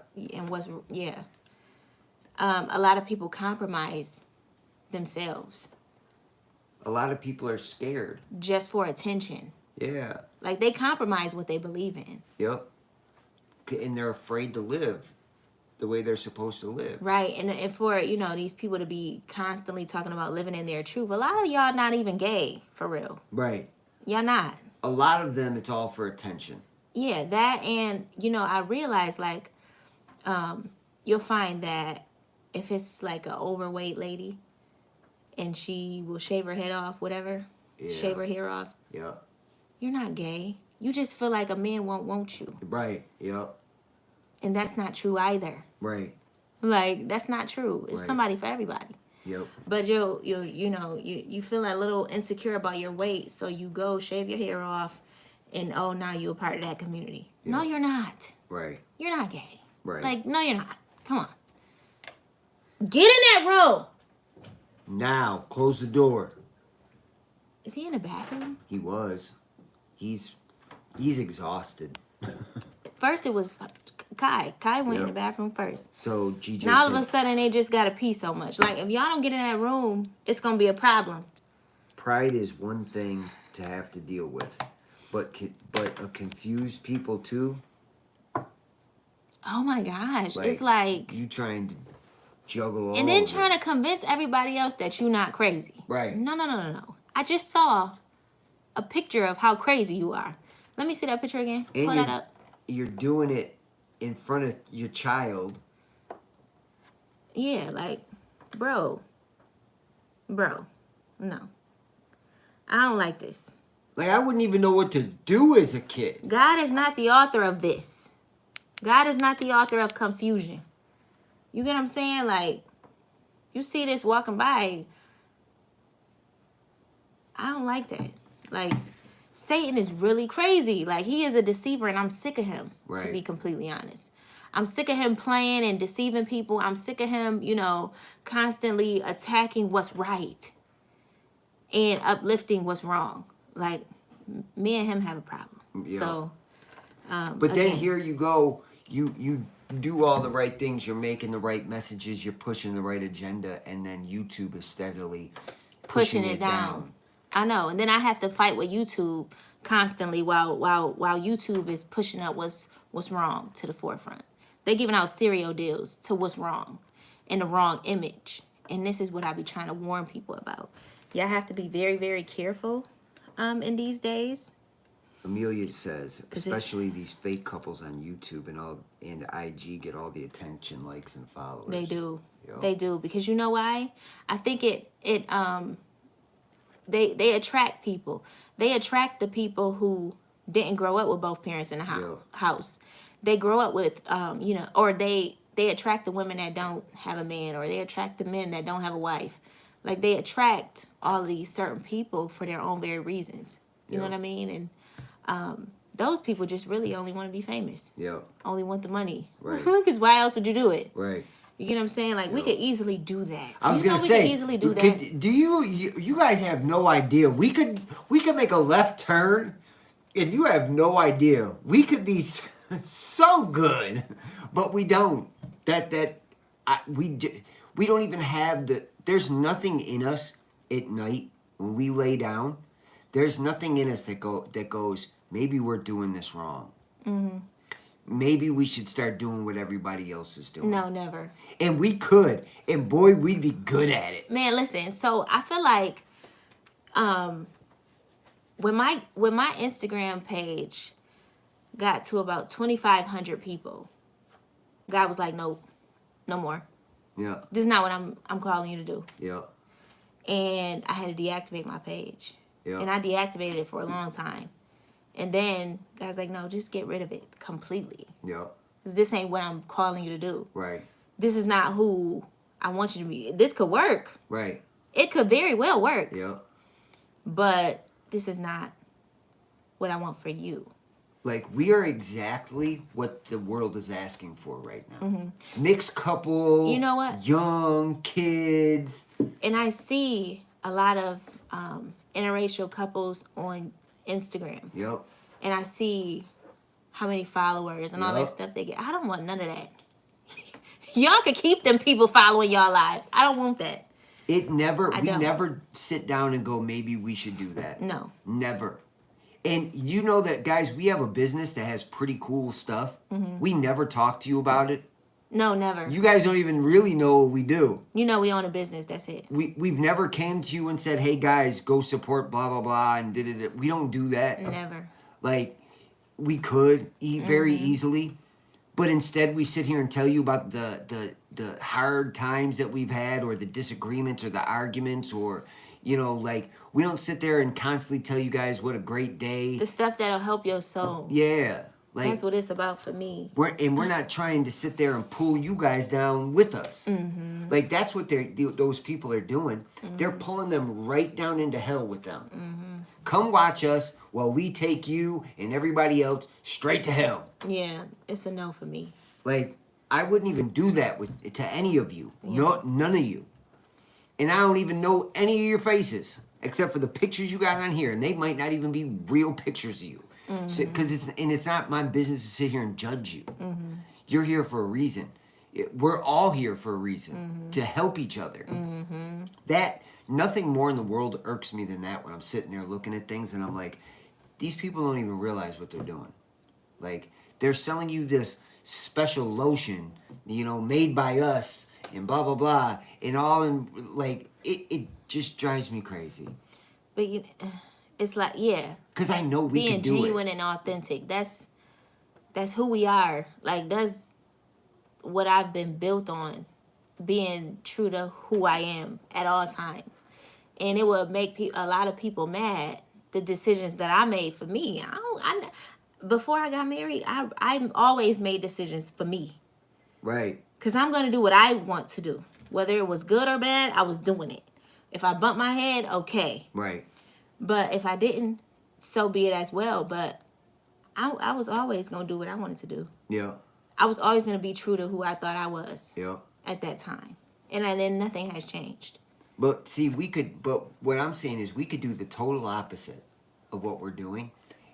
Speaker 1: A lot of people compromise themselves.
Speaker 2: A lot of people are scared.
Speaker 1: Just for attention.
Speaker 2: Yeah.
Speaker 1: Like, they compromise what they believe in.
Speaker 2: Yep. And they're afraid to live the way they're supposed to live.
Speaker 1: Right. And for, these people to be constantly talking about living in their truth. A lot of y'all not even gay, for real.
Speaker 2: Right.
Speaker 1: Y'all not.
Speaker 2: A lot of them, it's all for attention.
Speaker 1: Yeah, that, and, I realize, like, you'll find that if it's, like, an overweight lady, and she will shave her head off, whatever, shave her hair off.
Speaker 2: Yeah.
Speaker 1: You're not gay. You just feel like a man won't want you.
Speaker 2: Right. Yep.
Speaker 1: And that's not true either.
Speaker 2: Right.
Speaker 1: Like, that's not true. It's
Speaker 2: Right.
Speaker 1: somebody for everybody.
Speaker 2: Yep.
Speaker 1: But you feel a little insecure about your weight, so you go shave your hair off, and oh, now you're a part of that community.
Speaker 2: Yeah.
Speaker 1: No, you're not.
Speaker 2: Right.
Speaker 1: You're not gay.
Speaker 2: Right.
Speaker 1: Like, no, you're not. Come on. Get in that room.
Speaker 2: Now, close the door.
Speaker 1: Is he in the bathroom?
Speaker 2: He was. He's exhausted.
Speaker 1: First, it was Kai. Kai went in
Speaker 2: Yep.
Speaker 1: the bathroom first.
Speaker 2: So GJ
Speaker 1: Now all of a
Speaker 2: said,
Speaker 1: sudden, they just got to pee so much. Like, if y'all don't get in that room, it's going to be a problem.
Speaker 2: pride is one thing to have to deal with, but a confused people too.
Speaker 1: Oh my gosh. It's like,
Speaker 2: you trying to juggle all
Speaker 1: and then
Speaker 2: of
Speaker 1: trying
Speaker 2: it.
Speaker 1: to convince everybody else that you're not crazy.
Speaker 2: Right.
Speaker 1: No. I just saw a picture of how crazy you are. Let me see that picture again.
Speaker 2: And
Speaker 1: Pull that up.
Speaker 2: You're doing it in front of your child.
Speaker 1: Yeah, like, bro, no. I don't like this.
Speaker 2: Like, I wouldn't even know what to do as a kid.
Speaker 1: God is not the author of this. God is not the author of confusion. You get what I'm saying? Like, you see this walking by. I don't like that. Like, Satan is really crazy. Like, he is a deceiver, and I'm sick of him, to
Speaker 2: Right.
Speaker 1: be completely honest. I'm sick of him playing and deceiving people. I'm sick of him, constantly attacking what's right and uplifting what's wrong. Like, me and him have a problem.
Speaker 2: Yeah.
Speaker 1: So,
Speaker 2: But then
Speaker 1: again,
Speaker 2: here you go. You do all the right things. You're making the right messages. You're pushing the right agenda, and then YouTube is steadily
Speaker 1: pushing it down. I know, and then I have to fight with YouTube constantly while YouTube is pushing up what's wrong to the forefront. They giving out cereal deals to what's wrong and the wrong image, and this is what I be trying to warn people about. Y'all have to be very, very careful in these days.
Speaker 2: Amelia says,
Speaker 1: 'Cause
Speaker 2: especially these fake couples on YouTube and IG get all the attention, likes, and followers.
Speaker 1: They do.
Speaker 2: Yep.
Speaker 1: They do, because you know why? I think they attract people. They attract the people who didn't grow up with both parents in the house. They grow up with or they attract the women that don't have a man, or they attract the men that don't have a wife. Like, they attract all of these certain people for their own very reasons. You know what I mean? And those people just really only want to be famous.
Speaker 2: Yeah.
Speaker 1: Only want the money.
Speaker 2: Right.
Speaker 1: Because why else would you do it?
Speaker 2: Right.
Speaker 1: You get what I'm saying? Like, we could easily do that.
Speaker 2: I was gonna say,
Speaker 1: we could easily do that.
Speaker 2: do you guys have no idea? We could make a left turn, and you have no idea. We could be so good, but we don't. We don't even have the. There's nothing in us at night when we lay down. There's nothing in us that goes, maybe we're doing this wrong. Mm-hmm. Maybe we should start doing what everybody else is doing.
Speaker 1: No, never.
Speaker 2: And we could. And boy, we'd be good at it.
Speaker 1: Man, listen. So I feel like when my Instagram page got to about 2,500 people, God was like, nope, no more.
Speaker 2: Yeah.
Speaker 1: This is not what I'm calling you to do.
Speaker 2: Yeah.
Speaker 1: And I had to deactivate my page.
Speaker 2: Yeah.
Speaker 1: And I deactivated it for a long time. And then God's like, no, just get rid of it completely.
Speaker 2: Yeah.
Speaker 1: Because this ain't what I'm calling you to do.
Speaker 2: Right.
Speaker 1: This is not who I want you to be. This could work.
Speaker 2: Right.
Speaker 1: It could very well work.
Speaker 2: Yeah.
Speaker 1: But this is not what I want for you.
Speaker 2: Like, we are exactly what the world is asking for right now.
Speaker 1: Mm-hmm.
Speaker 2: Mixed couple.
Speaker 1: You know what?
Speaker 2: Young kids.
Speaker 1: And I see a lot of interracial couples on Instagram.
Speaker 2: Yep.
Speaker 1: And I see how many followers and all that
Speaker 2: Yep.
Speaker 1: stuff they get. I don't want none of that. Y'all could keep them people following y'all lives. I don't want that.
Speaker 2: We
Speaker 1: don't.
Speaker 2: never sit down and go, maybe we should do that.
Speaker 1: No.
Speaker 2: Never. And you know that, guys, we have a business that has pretty cool stuff.
Speaker 1: Mm-hmm.
Speaker 2: We never talk to you about it.
Speaker 1: No, never.
Speaker 2: You guys don't even really know what we do.
Speaker 1: You know we own a business. That's it.
Speaker 2: We've never came to you and said, hey, guys, go support blah, blah, blah, and did it. We don't do that.
Speaker 1: Never.
Speaker 2: Like, we could very easily, but instead we sit here and tell you about the hard times that we've had, or the disagreements, or the arguments, or, like, we don't sit there and constantly tell you guys what a great day.
Speaker 1: The stuff that'll help your soul.
Speaker 2: Yeah. Like,
Speaker 1: that's what it's about for me.
Speaker 2: we're not trying to sit there and pull you guys down with us.
Speaker 1: Mm-hmm.
Speaker 2: Like, that's what those people are doing.
Speaker 1: Mm-hmm.
Speaker 2: They're pulling them right down into hell with them.
Speaker 1: Mm-hmm.
Speaker 2: Come watch us while we take you and everybody else straight to hell.
Speaker 1: Yeah, it's a no for me.
Speaker 2: Like, I wouldn't even do that to any of you.
Speaker 1: Yeah.
Speaker 2: No, none of you. And I don't even know any of your faces except for the pictures you got on here, and they might not even be real pictures of you. Because it's not my business to sit here and judge you.
Speaker 1: Mm-hmm.
Speaker 2: You're here for a reason. We're all here for a reason,
Speaker 1: Mm-hmm.
Speaker 2: to help each other.
Speaker 1: Mm-hmm.
Speaker 2: That, nothing more in the world irks me than that when I'm sitting there looking at things and I'm like, these people don't even realize what they're doing. Like, they're selling you this special lotion, made by us and blah, blah, blah. And all in, like, it just drives me crazy.
Speaker 1: But it's like, yeah.
Speaker 2: Because I know we can do it.
Speaker 1: Being genuine and authentic. That's who we are. Like, that's what I've been built on. Being true to who I am at all times. And it would make a lot of people mad, the decisions that I made for me. Before I got married, I always made decisions for me.
Speaker 2: Right.
Speaker 1: Because I'm going to do what I want to do. Whether it was good or bad, I was doing it. If I bumped my head, okay.
Speaker 2: Right.
Speaker 1: But if I didn't, so be it as well. But I was always going to do what I wanted to do.
Speaker 2: Yeah.
Speaker 1: I was always going to be true to who I thought I was.
Speaker 2: Yeah.
Speaker 1: At that time. And then nothing has changed.
Speaker 2: But see, but what I'm saying is we could do the total opposite of what we're doing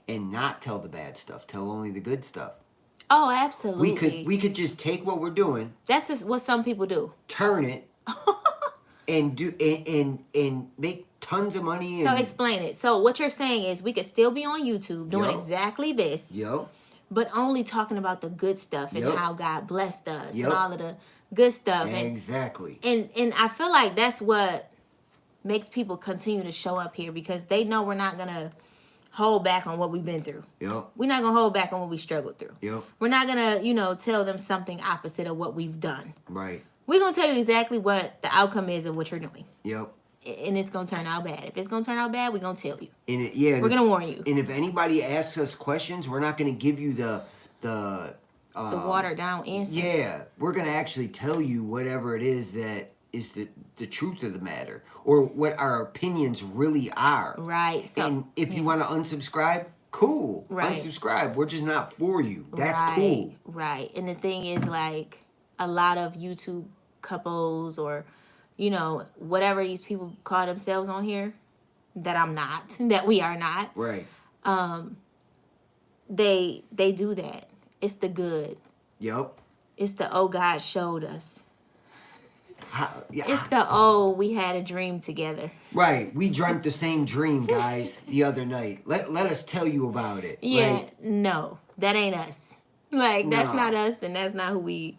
Speaker 2: and not tell the bad stuff, tell only the good stuff.
Speaker 1: Oh, absolutely.
Speaker 2: We could just take what we're doing.
Speaker 1: That's just what some people do.
Speaker 2: Turn it and do and make tons of money.
Speaker 1: So explain it. So what you're saying is we could still be on YouTube doing exactly this.
Speaker 2: Yep.
Speaker 1: But only talking about the good stuff and how God blessed us and all of the good stuff.
Speaker 2: Exactly.
Speaker 1: And I feel like that's what makes people continue to show up here, because they know we're not going to hold back on what we've been through.
Speaker 2: Yep.
Speaker 1: We're not going to hold back on what we struggled through.
Speaker 2: Yep.
Speaker 1: We're not going to, tell them something opposite of what we've done.
Speaker 2: Right.
Speaker 1: We're going to tell you exactly what the outcome is of what you're doing.
Speaker 2: Yep.
Speaker 1: And it's going to turn out bad. If it's going to turn out bad, we're going to tell you.
Speaker 2: And
Speaker 1: we're going to warn you.
Speaker 2: And if anybody asks us questions, we're not going to give you the
Speaker 1: watered down answer.
Speaker 2: Yeah, we're going to actually tell you whatever it is that is the truth of the matter, or what our opinions really are.
Speaker 1: Right. So,
Speaker 2: and if you want to unsubscribe, cool.
Speaker 1: Right.
Speaker 2: Unsubscribe. We're just not for you. That's
Speaker 1: right,
Speaker 2: cool.
Speaker 1: Right. And the thing is, like, a lot of YouTube couples or, whatever these people call themselves on here, that I'm not, that we are not.
Speaker 2: Right.
Speaker 1: They do that. It's the good.
Speaker 2: Yep.
Speaker 1: It's the, oh, God showed us.
Speaker 2: Yeah.
Speaker 1: It's the, we had a dream together.
Speaker 2: Right. We dreamt the same dream, guys, the other night. Let us tell you about it.
Speaker 1: Yeah.
Speaker 2: Like,
Speaker 1: no, that ain't us. Like, that's
Speaker 2: No.
Speaker 1: not us, and that's not who we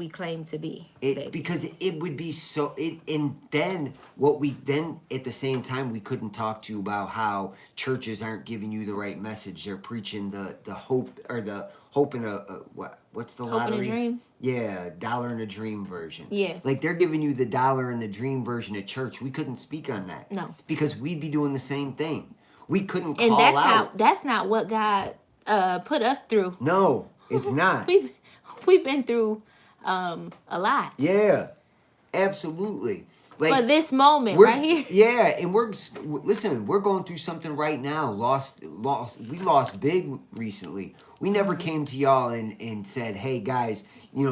Speaker 1: claim to be.
Speaker 2: Because it would be so. And then at the same time, we couldn't talk to you about how churches aren't giving you the right message. They're preaching the hope, or the hope in what's the lottery?
Speaker 1: Hope in a dream?
Speaker 2: Yeah, dollar in a dream version.
Speaker 1: Yeah.
Speaker 2: Like, they're giving you the dollar in the dream version at church. We couldn't speak on that.
Speaker 1: No.
Speaker 2: Because we'd be doing the same thing. We couldn't
Speaker 1: And
Speaker 2: call out.
Speaker 1: that's not what God put us through.
Speaker 2: No, it's not.
Speaker 1: We've been through a lot.
Speaker 2: Yeah, absolutely. Like,
Speaker 1: for this moment right here.
Speaker 2: Yeah, and we're going through something right now. We lost big recently. We never came to y'all and said, "Hey guys,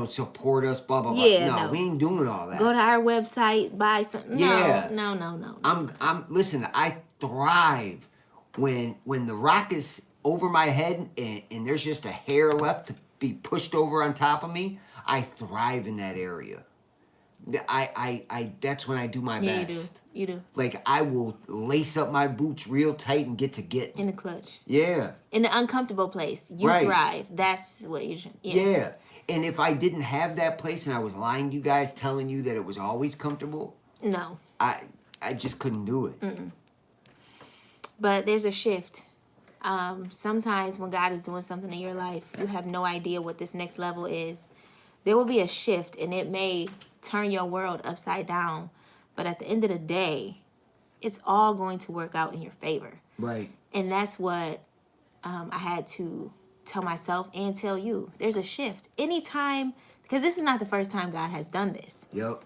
Speaker 2: support us." Blah blah blah.
Speaker 1: Yeah,
Speaker 2: no, we ain't doing all that.
Speaker 1: Go to our website, buy something.
Speaker 2: Yeah.
Speaker 1: No.
Speaker 2: Listen, I thrive when the rock is over my head and there's just a hair left to be pushed over on top of me. I thrive in that area. I that's when I do my best.
Speaker 1: You do.
Speaker 2: Like, I will lace up my boots real tight and get
Speaker 1: in the clutch.
Speaker 2: Yeah.
Speaker 1: In the uncomfortable place, you thrive. That's what you should.
Speaker 2: Yeah. And if I didn't have that place and I was lying to you guys, telling you that it was always comfortable,
Speaker 1: no,
Speaker 2: I just couldn't do it.
Speaker 1: Mm-mm. But there's a shift. Sometimes when God is doing something in your life, you have no idea what this next level is. There will be a shift, and it may turn your world upside down. But at the end of the day, it's all going to work out in your favor.
Speaker 2: Right.
Speaker 1: And that's what I had to tell myself and tell you, there's a shift. Anytime, because this is not the first time God has done this.
Speaker 2: Yep.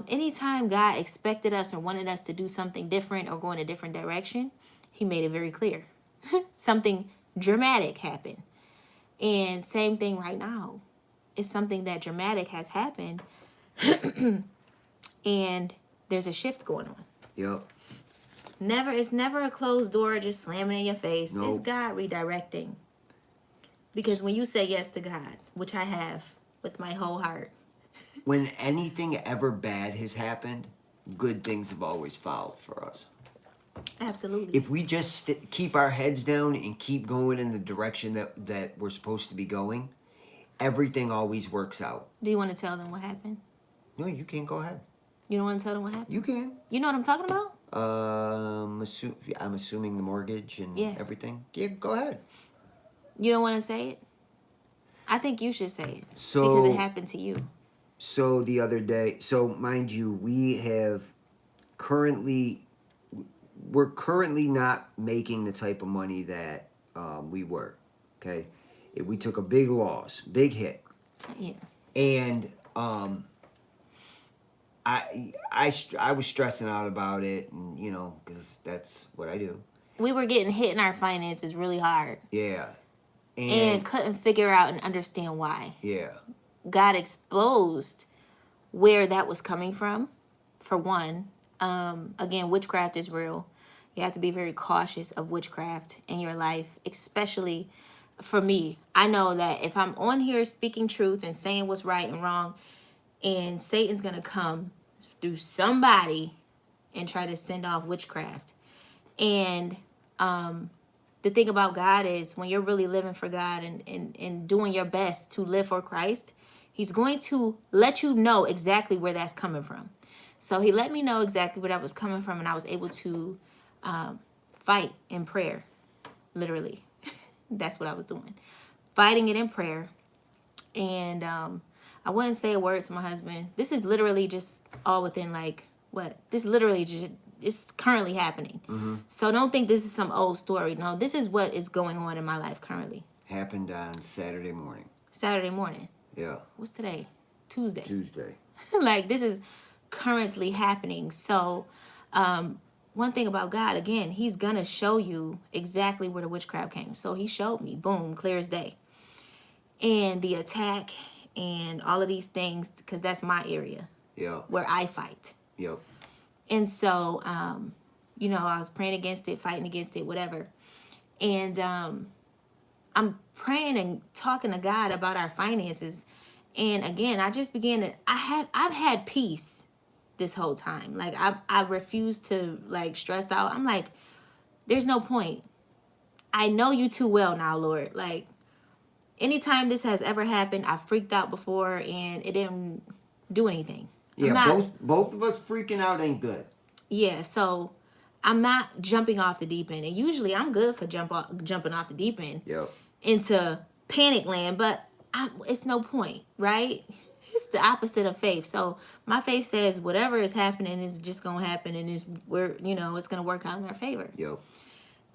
Speaker 1: Anytime God expected us or wanted us to do something different or go in a different direction, he made it very clear. Something dramatic happened. And same thing right now. It's something that dramatic has happened. And there's a shift going on.
Speaker 2: Yep.
Speaker 1: It's never a closed door just slamming in your face.
Speaker 2: Nope.
Speaker 1: It's God redirecting. Because when you say yes to God, which I have with my whole heart.
Speaker 2: When anything ever bad has happened, good things have always followed for us.
Speaker 1: Absolutely.
Speaker 2: If we just keep our heads down and keep going in the direction that we're supposed to be going, everything always works out.
Speaker 1: Do you want to tell them what happened?
Speaker 2: No, you can. Go ahead.
Speaker 1: You don't want to tell them what happened?
Speaker 2: You can.
Speaker 1: You know what I'm talking about?
Speaker 2: I'm assuming the mortgage and everything. Yeah, go ahead.
Speaker 1: You don't want to say it? I think you should say it.
Speaker 2: So,
Speaker 1: because it happened to you.
Speaker 2: So the other day, mind you, we're currently not making the type of money that we were. Okay, we took a big loss, big hit.
Speaker 1: Yeah.
Speaker 2: And I was stressing out about it, and because that's what I do.
Speaker 1: We were getting hit in our finances really hard.
Speaker 2: Yeah.
Speaker 1: And couldn't figure out and understand why.
Speaker 2: Yeah.
Speaker 1: God exposed where that was coming from, for one. Again, witchcraft is real. You have to be very cautious of witchcraft in your life, especially for me. I know that if I'm on here speaking truth and saying what's right and wrong, and Satan's going to come through somebody and try to send off witchcraft. And the thing about God is when you're really living for God and doing your best to live for Christ, he's going to let you know exactly where that's coming from. So he let me know exactly where that was coming from, and I was able to fight in prayer, literally. That's what I was doing. Fighting it in prayer. And I wouldn't say a word to my husband. This is literally just all within this literally just, it's currently happening. Mm-hmm. So don't think this is some old story. No, this is what is going on in my life currently.
Speaker 2: Happened on Saturday morning.
Speaker 1: Saturday morning.
Speaker 2: Yeah.
Speaker 1: What's today? Tuesday.
Speaker 2: Tuesday.
Speaker 1: This is currently happening. So one thing about God, again, he's going to show you exactly where the witchcraft came. So he showed me, boom, clear as day. And the attack and all of these things, because that's my area.
Speaker 2: Yeah.
Speaker 1: Where I fight.
Speaker 2: Yep.
Speaker 1: And so, I was praying against it, fighting against it, whatever. And I'm praying and talking to God about our finances. And again, I just began to, I've had peace this whole time. I refuse to stress out. I'm like, there's no point. I know you too well now, Lord. Anytime this has ever happened, I freaked out before and it didn't do anything.
Speaker 2: Yeah, both of us freaking out ain't good.
Speaker 1: Yeah, so I'm not jumping off the deep end. And usually I'm good for jumping off the deep end into panic land, but it's no point, right? It's the opposite of faith. So my faith says whatever is happening is just going to happen, and it's going to work out in our favor.
Speaker 2: Yep.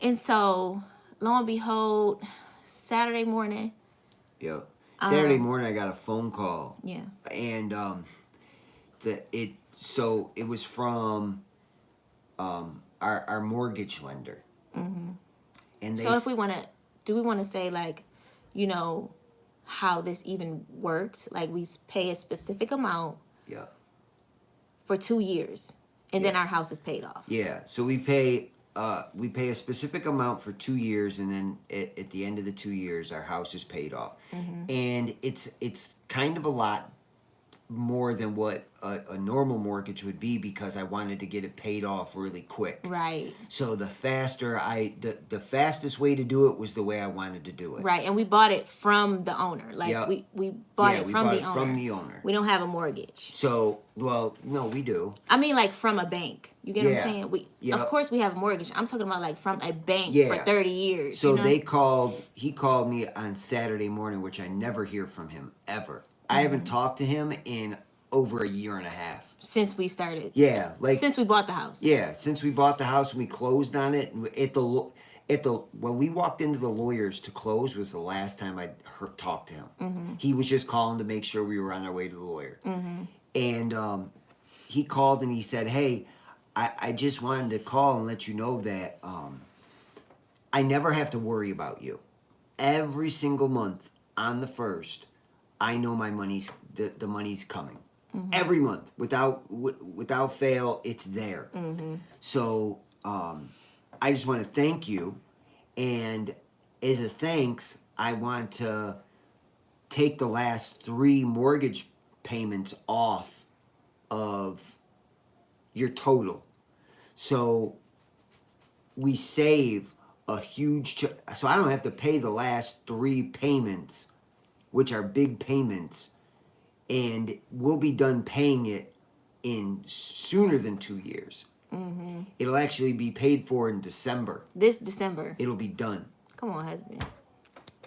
Speaker 1: And so lo and behold, Saturday morning.
Speaker 2: Yep. Saturday morning I got a phone call.
Speaker 1: Yeah.
Speaker 2: And it was from our mortgage lender. Mm-hmm. And
Speaker 1: so if we want to, do we want to say how this even works? We pay a specific amount.
Speaker 2: Yeah.
Speaker 1: For 2 years, and then our house is paid off.
Speaker 2: Yeah. So we pay a specific amount for 2 years, and then at the end of the 2 years, our house is paid off. Mm-hmm. And it's kind of a lot more than what a normal mortgage would be, because I wanted to get it paid off really quick.
Speaker 1: Right.
Speaker 2: So the fastest way to do it was the way I wanted to do it.
Speaker 1: Right, and we bought it from the owner. We bought it from the owner.
Speaker 2: From the owner.
Speaker 1: We don't have a mortgage.
Speaker 2: So, no, we do.
Speaker 1: I mean, from a bank. You get what I'm saying? Of course we have a mortgage. I'm talking about from a bank for 30 years.
Speaker 2: So he called me on Saturday morning, which I never hear from him ever. I haven't talked to him in over a year and a half.
Speaker 1: Since we started.
Speaker 2: Yeah.
Speaker 1: Since we bought the house.
Speaker 2: Yeah, since we bought the house and we closed on it. when we walked into the lawyers to close was the last time I talked to him. He was just calling to make sure we were on our way to the lawyer. And he called and he said, hey, I just wanted to call and let you know that I never have to worry about you. Every single month on the 1st, I know my the money's coming. Every month, without fail, it's there. So I just want to thank you, and as a thanks, I want to take the last 3 mortgage payments off of your total. So we save a huge so I don't have to pay the last 3 payments, which are big payments, and we'll be done paying it in sooner than 2 years. It'll actually be paid for in December.
Speaker 1: This December.
Speaker 2: It'll be done.
Speaker 1: Come on, husband.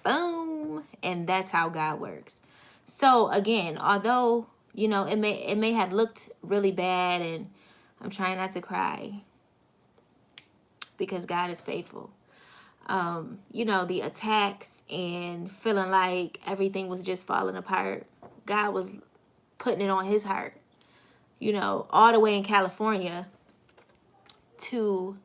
Speaker 1: Boom. And that's how God works. So again, although, you know, it may have looked really bad, and I'm trying not to cry because God is faithful. You know, the attacks and feeling like everything was just falling apart, God was putting it on his heart, you know, all the way in California to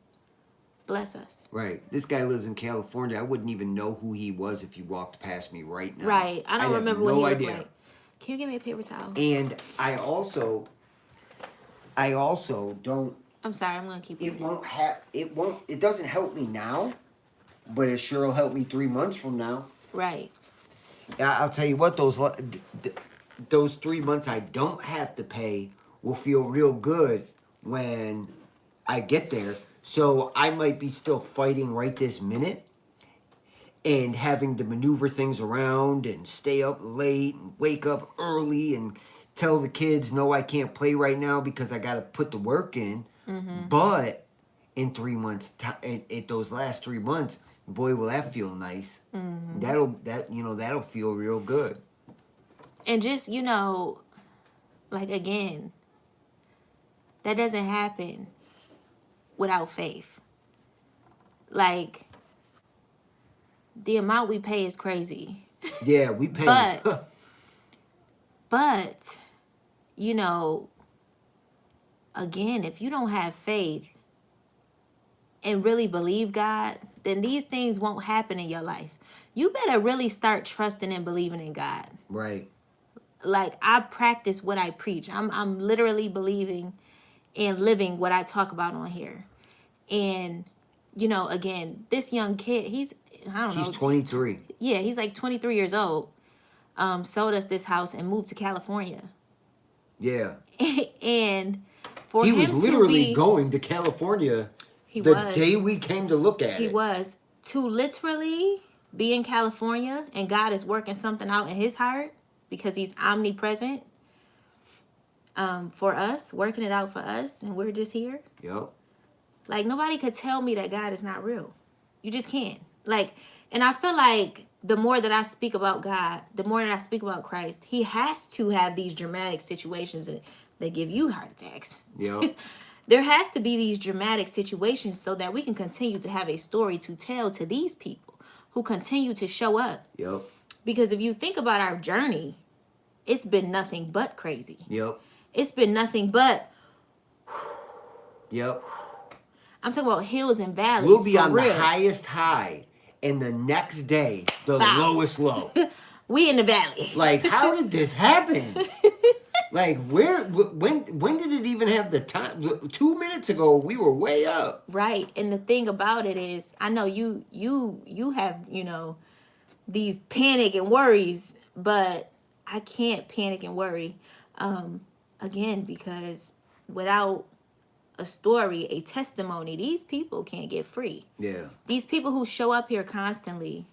Speaker 1: bless us.
Speaker 2: Right. This guy lives in California. I wouldn't even know who he was if he walked past me right now.
Speaker 1: Right. I don't remember what he looked like. Can you give me a paper towel?
Speaker 2: And I also don't.
Speaker 1: I'm sorry. I'm gonna keep
Speaker 2: it. It doesn't help me now, but it sure will help me 3 months from now.
Speaker 1: Right.
Speaker 2: I'll tell you what. Those 3 months I don't have to pay will feel real good when I get there. So I might be still fighting right this minute and having to maneuver things around and stay up late and wake up early and tell the kids, no, I can't play right now because I got to put the work in. But in 3 months, at those last 3 months, boy, will that feel nice. That'll feel real good.
Speaker 1: And just, you know, like, again, that doesn't happen without faith. Like, the amount we pay is crazy.
Speaker 2: Yeah, we pay.
Speaker 1: But, you know, again, if you don't have faith and really believe God, then these things won't happen in your life. You better really start trusting and believing in God.
Speaker 2: Right.
Speaker 1: Like, I practice what I preach. I'm literally believing and living what I talk about on here. And, you know, again, this young kid, he's
Speaker 2: 23.
Speaker 1: Yeah, he's like 23 years old. Sold us this house and moved to California.
Speaker 2: Yeah.
Speaker 1: And for
Speaker 2: he
Speaker 1: him
Speaker 2: was literally
Speaker 1: to be,
Speaker 2: going to California the day we came to look at it.
Speaker 1: He was. To literally be in California, and God is working something out in his heart because he's omnipresent for us, working it out for us, and we're just here.
Speaker 2: Yep.
Speaker 1: Like, nobody could tell me that God is not real. You just can't. Like, and I feel like the more that I speak about God, the more that I speak about Christ, he has to have these dramatic situations that give you heart attacks.
Speaker 2: Yep.
Speaker 1: There has to be these dramatic situations so that we can continue to have a story to tell to these people who continue to show up.
Speaker 2: Yep.
Speaker 1: Because if you think about our journey, it's been nothing but crazy.
Speaker 2: Yep.
Speaker 1: It's been nothing but.
Speaker 2: Yep.
Speaker 1: I'm talking about hills and valleys.
Speaker 2: We'll be on
Speaker 1: real.
Speaker 2: the highest high, and the next day, the lowest low.
Speaker 1: We in the valley.
Speaker 2: Like, how did this happen? Like, when did it even have the time? 2 minutes ago, we were way up.
Speaker 1: Right. And the thing about it is, I know you have, you know, these panic and worries, but I can't panic and worry. Again, because without a story, a testimony, these people can't get free.
Speaker 2: Yeah.
Speaker 1: These people who show up here constantly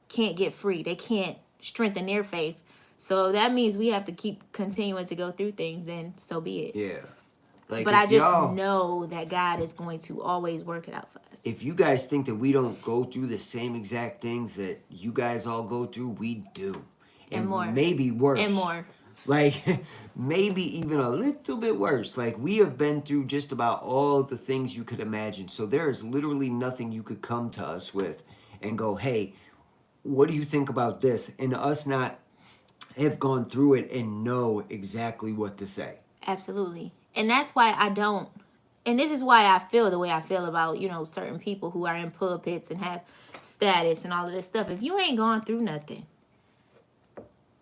Speaker 1: can't get free. They can't strengthen their faith. So that means we have to keep continuing to go through things, then so be it.
Speaker 2: Yeah. Like,
Speaker 1: but I just know that God is going to always work it out for us.
Speaker 2: If you guys think that we don't go through the same exact things that you guys all go through, we do.
Speaker 1: And more.
Speaker 2: Maybe worse.
Speaker 1: And more.
Speaker 2: Like, maybe even a little bit worse. Like, we have been through just about all the things you could imagine. So there is literally nothing you could come to us with and go, hey, what do you think about this? And us not have gone through it and know exactly what to say.
Speaker 1: Absolutely. And that's why I don't, and this is why I feel the way I feel about, certain people who are in pulpits and have status and all of this stuff. If you ain't gone through nothing,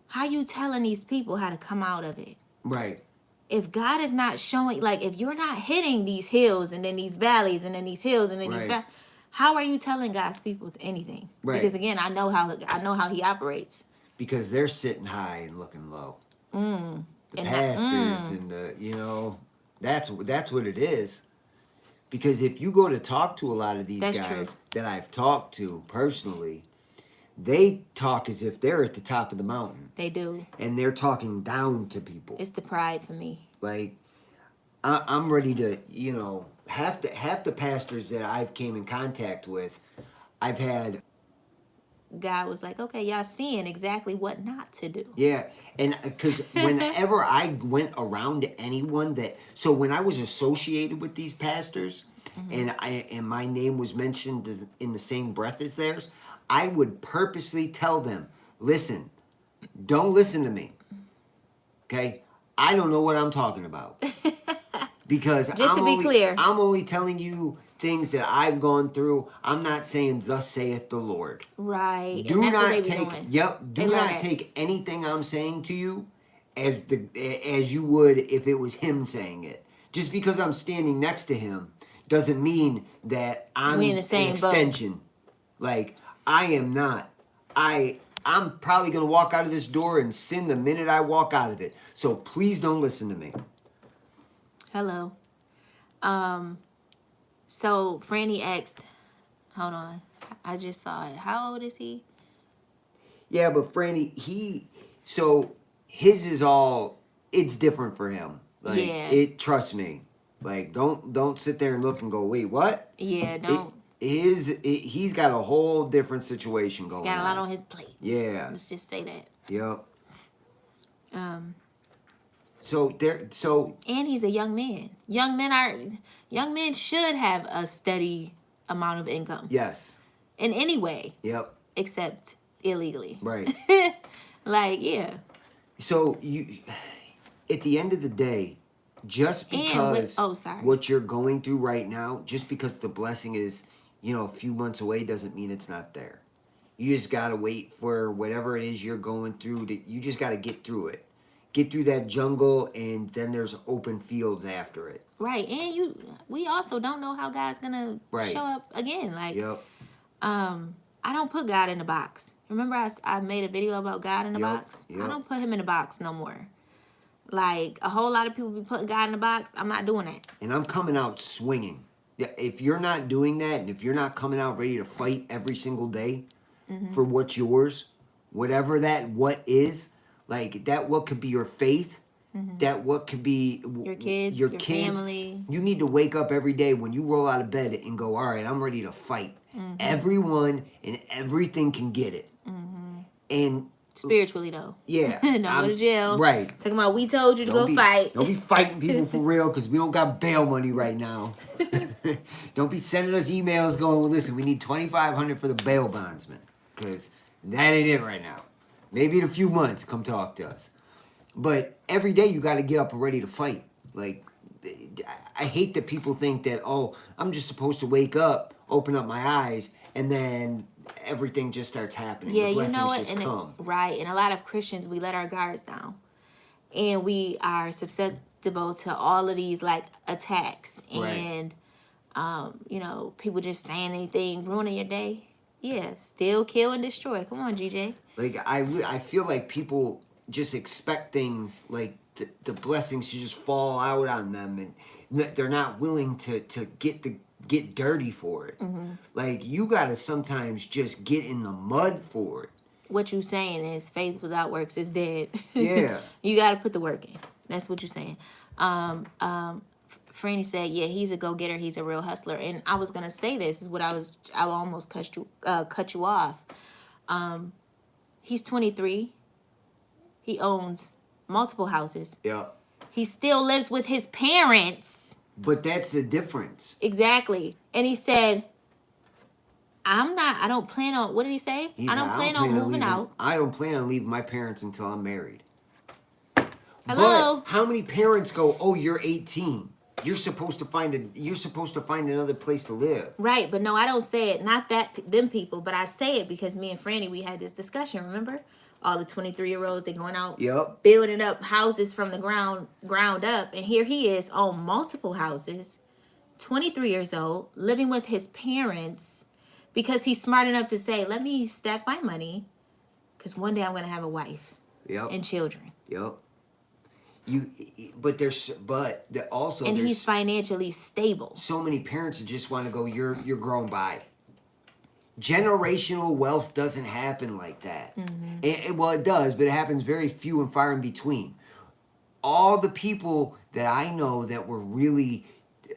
Speaker 1: how you telling these people how to come out of it?
Speaker 2: Right.
Speaker 1: If God is not showing, like, if you're not hitting these hills and then these valleys and then these hills and then these
Speaker 2: Right.
Speaker 1: how are you telling God's people anything?
Speaker 2: Right.
Speaker 1: Because again, I know how He operates.
Speaker 2: Because they're sitting high and looking low. The
Speaker 1: And
Speaker 2: pastors and that's what it is. Because if you go to talk to a lot of these
Speaker 1: That's
Speaker 2: guys
Speaker 1: true.
Speaker 2: that I've talked to personally, they talk as if they're at the top of the mountain.
Speaker 1: They do.
Speaker 2: And they're talking down to people.
Speaker 1: It's the pride for me.
Speaker 2: Like, I'm ready to, half the pastors that I've came in contact with, I've had.
Speaker 1: God was like, okay, y'all seeing exactly what not to do.
Speaker 2: Yeah, and because whenever I went around to anyone so when I was associated with these pastors, and my name was mentioned in the same breath as theirs, I would purposely tell them, listen, don't listen to me, okay? I don't know what I'm talking about. Because
Speaker 1: Just to be clear,
Speaker 2: I'm only telling you things that I've gone through. I'm not saying thus saith the Lord.
Speaker 1: right?
Speaker 2: Do
Speaker 1: And that's
Speaker 2: not
Speaker 1: what they be
Speaker 2: take
Speaker 1: doing.
Speaker 2: do not take anything I'm saying to you as you would if it was him saying it. Just because I'm standing next to him doesn't mean that I'm
Speaker 1: We in the same
Speaker 2: an extension. Like, I am not. I'm probably gonna walk out of this door and sin the minute I walk out of it. So please don't listen to me.
Speaker 1: Hello. So Franny asked, hold on, I just saw it. How old is he?
Speaker 2: Yeah, but Franny, his is all, it's different for him. Like,
Speaker 1: Yeah.
Speaker 2: trust me. Like, don't sit there and look and go, wait, what?
Speaker 1: Yeah, don't.
Speaker 2: He's got a whole different situation going on.
Speaker 1: He's got a lot on his plate.
Speaker 2: Yeah.
Speaker 1: Let's just say that.
Speaker 2: Yep.
Speaker 1: Um,
Speaker 2: And
Speaker 1: he's a young man. Young men should have a steady amount of income.
Speaker 2: Yes.
Speaker 1: In any way.
Speaker 2: Yep.
Speaker 1: Except illegally.
Speaker 2: Right.
Speaker 1: Like, yeah.
Speaker 2: So at the end of the day, just because what you're going through right now, just because the blessing is, a few months away doesn't mean it's not there. You just got to wait for whatever it is you're going through. You just got to get through it. Get through that jungle, and then there's open fields after it.
Speaker 1: Right. And we also don't know how God's going to show up again. Like,
Speaker 2: yep.
Speaker 1: I don't put God in a box. Remember I made a video about God in a box?
Speaker 2: Yep.
Speaker 1: I don't put him in a box no more. Like, a whole lot of people be putting God in a box. I'm not doing that.
Speaker 2: And I'm coming out swinging. If you're not doing that, and if you're not coming out ready to fight every single day for what's yours, whatever that what is, like that what could be your faith, that what could be
Speaker 1: your kids, family.
Speaker 2: You need to wake up every day when you roll out of bed and go, all right, I'm ready to fight. Everyone and everything can get it. And
Speaker 1: spiritually though.
Speaker 2: Yeah.
Speaker 1: Don't go to jail.
Speaker 2: Right.
Speaker 1: Talking about we told you to go fight.
Speaker 2: Don't be fighting people for real because we don't got bail money right now. Don't be sending us emails going, well, listen, we need $2,500 for the bail bondsman because that ain't it right now. Maybe in a few months, come talk to us. But every day you got to get up and ready to fight. Like, I hate that people think that, oh, I'm just supposed to wake up, open up my eyes, and then everything just starts happening.
Speaker 1: Yeah,
Speaker 2: the blessings
Speaker 1: you know what?
Speaker 2: just come.
Speaker 1: Right. And a lot of Christians, we let our guards down. And we are susceptible to all of these, like, attacks. And, people just saying anything, ruining your day. Yeah, still kill and destroy. Come on, GJ.
Speaker 2: Like, I feel like people just expect things like the blessings to just fall out on them, and they're not willing to get dirty for it. Like, you gotta sometimes just get in the mud for it.
Speaker 1: What you saying is faith without works is dead.
Speaker 2: Yeah.
Speaker 1: You gotta put the work in. That's what you're saying. Franny said, yeah, he's a go-getter, he's a real hustler. And I was gonna say this is what I almost cut you off. He's 23. He owns multiple houses.
Speaker 2: Yeah.
Speaker 1: He still lives with his parents.
Speaker 2: But that's the difference.
Speaker 1: Exactly. And he said, I don't plan on, what did he say? I don't plan on moving out.
Speaker 2: I don't plan on leaving my parents until I'm married.
Speaker 1: Hello?
Speaker 2: But how many parents go, oh, you're 18. You're supposed to find another place to live.
Speaker 1: Right, but no, I don't say it. Not them people, but I say it because me and Franny, we had this discussion, remember? All the 23-year-olds, they going out building up houses from the ground up. And here he is on multiple houses, 23 years old, living with his parents because he's smart enough to say, let me stack my money because one day I'm going to have a wife and children.
Speaker 2: Yep. But also
Speaker 1: and he's financially stable.
Speaker 2: So many parents that just want to go, you're grown by. Generational wealth doesn't happen like that. Well, it does, but it happens very few and far in between. All the people that I know that were really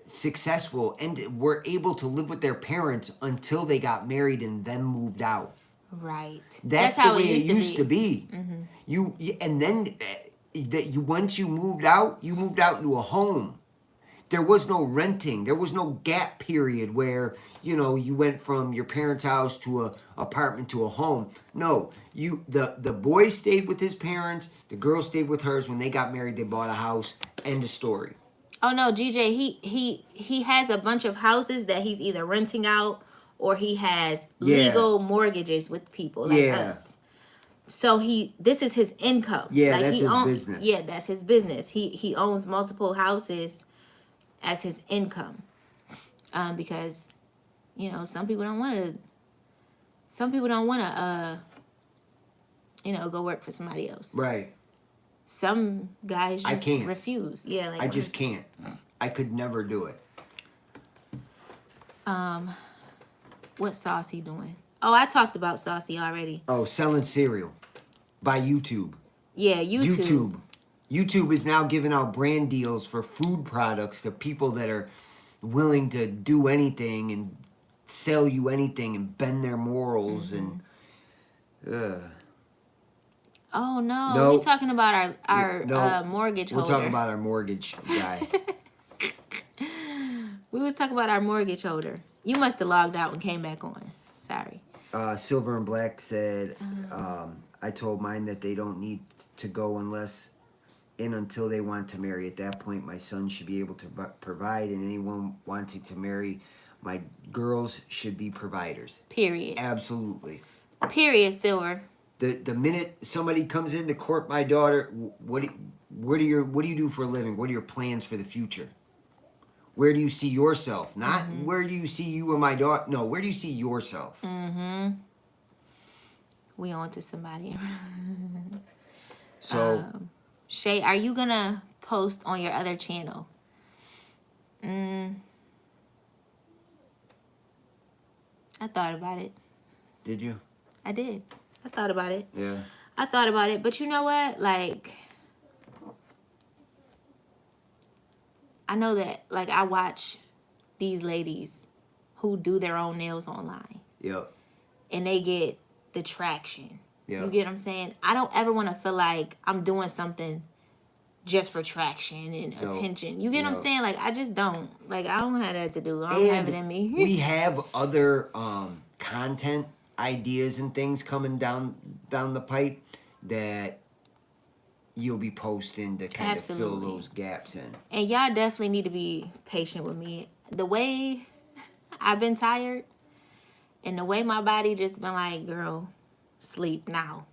Speaker 2: successful and were able to live with their parents until they got married and then moved out.
Speaker 1: Right.
Speaker 2: That's the way it used to be. And then once you moved out into a home. There was no renting. There was no gap period where, you went from your parents' house to a apartment to a home. No, the boy stayed with his parents. The girl stayed with hers. When they got married, they bought a house. End of story.
Speaker 1: Oh no, GJ, he has a bunch of houses that he's either renting out or he has legal mortgages with people like us. So this is his income.
Speaker 2: Yeah, that's his business.
Speaker 1: Yeah, that's his business. He owns multiple houses as his income. Because, some people don't want to go work for somebody else.
Speaker 2: Right.
Speaker 1: Some guys just refuse. Yeah,
Speaker 2: I just can't. I could never do it.
Speaker 1: What's Saucy doing? Oh, I talked about Saucy already.
Speaker 2: Oh, selling cereal by YouTube.
Speaker 1: Yeah, YouTube.
Speaker 2: YouTube is now giving out brand deals for food products to people that are willing to do anything and sell you anything and bend their morals and.
Speaker 1: Oh no, we're talking about our mortgage holder.
Speaker 2: We're talking about our mortgage guy.
Speaker 1: We was talking about our mortgage holder. You must have logged out and came back on. Sorry.
Speaker 2: Silver and Black said, I told mine that they don't need to go until they want to marry. At that point, my son should be able to provide, and anyone wanting to marry my girls should be providers.
Speaker 1: Period.
Speaker 2: Absolutely.
Speaker 1: Period, Silver.
Speaker 2: The minute somebody comes in to court my daughter, what do you do for a living? What are your plans for the future? Where do you see yourself? Not where do you see you and my daughter. No, where do you see yourself?
Speaker 1: We on to somebody.
Speaker 2: So,
Speaker 1: Shay, are you gonna post on your other channel? I thought about it.
Speaker 2: Did you?
Speaker 1: I did. I thought about it.
Speaker 2: Yeah.
Speaker 1: I thought about it, but you know what? I know that, I watch these ladies who do their own nails online.
Speaker 2: Yep.
Speaker 1: And they get the traction.
Speaker 2: Yep.
Speaker 1: You get what I'm saying? I don't ever want to feel like I'm doing something just for traction and attention. You get what I'm saying? I just don't. I don't have that to do. I don't have it in me.
Speaker 2: We have other content ideas and things coming down the pipe that you'll be posting to kind of fill those gaps in.
Speaker 1: And y'all definitely need to be patient with me. The way I've been tired and the way my body just been like, girl, sleep now.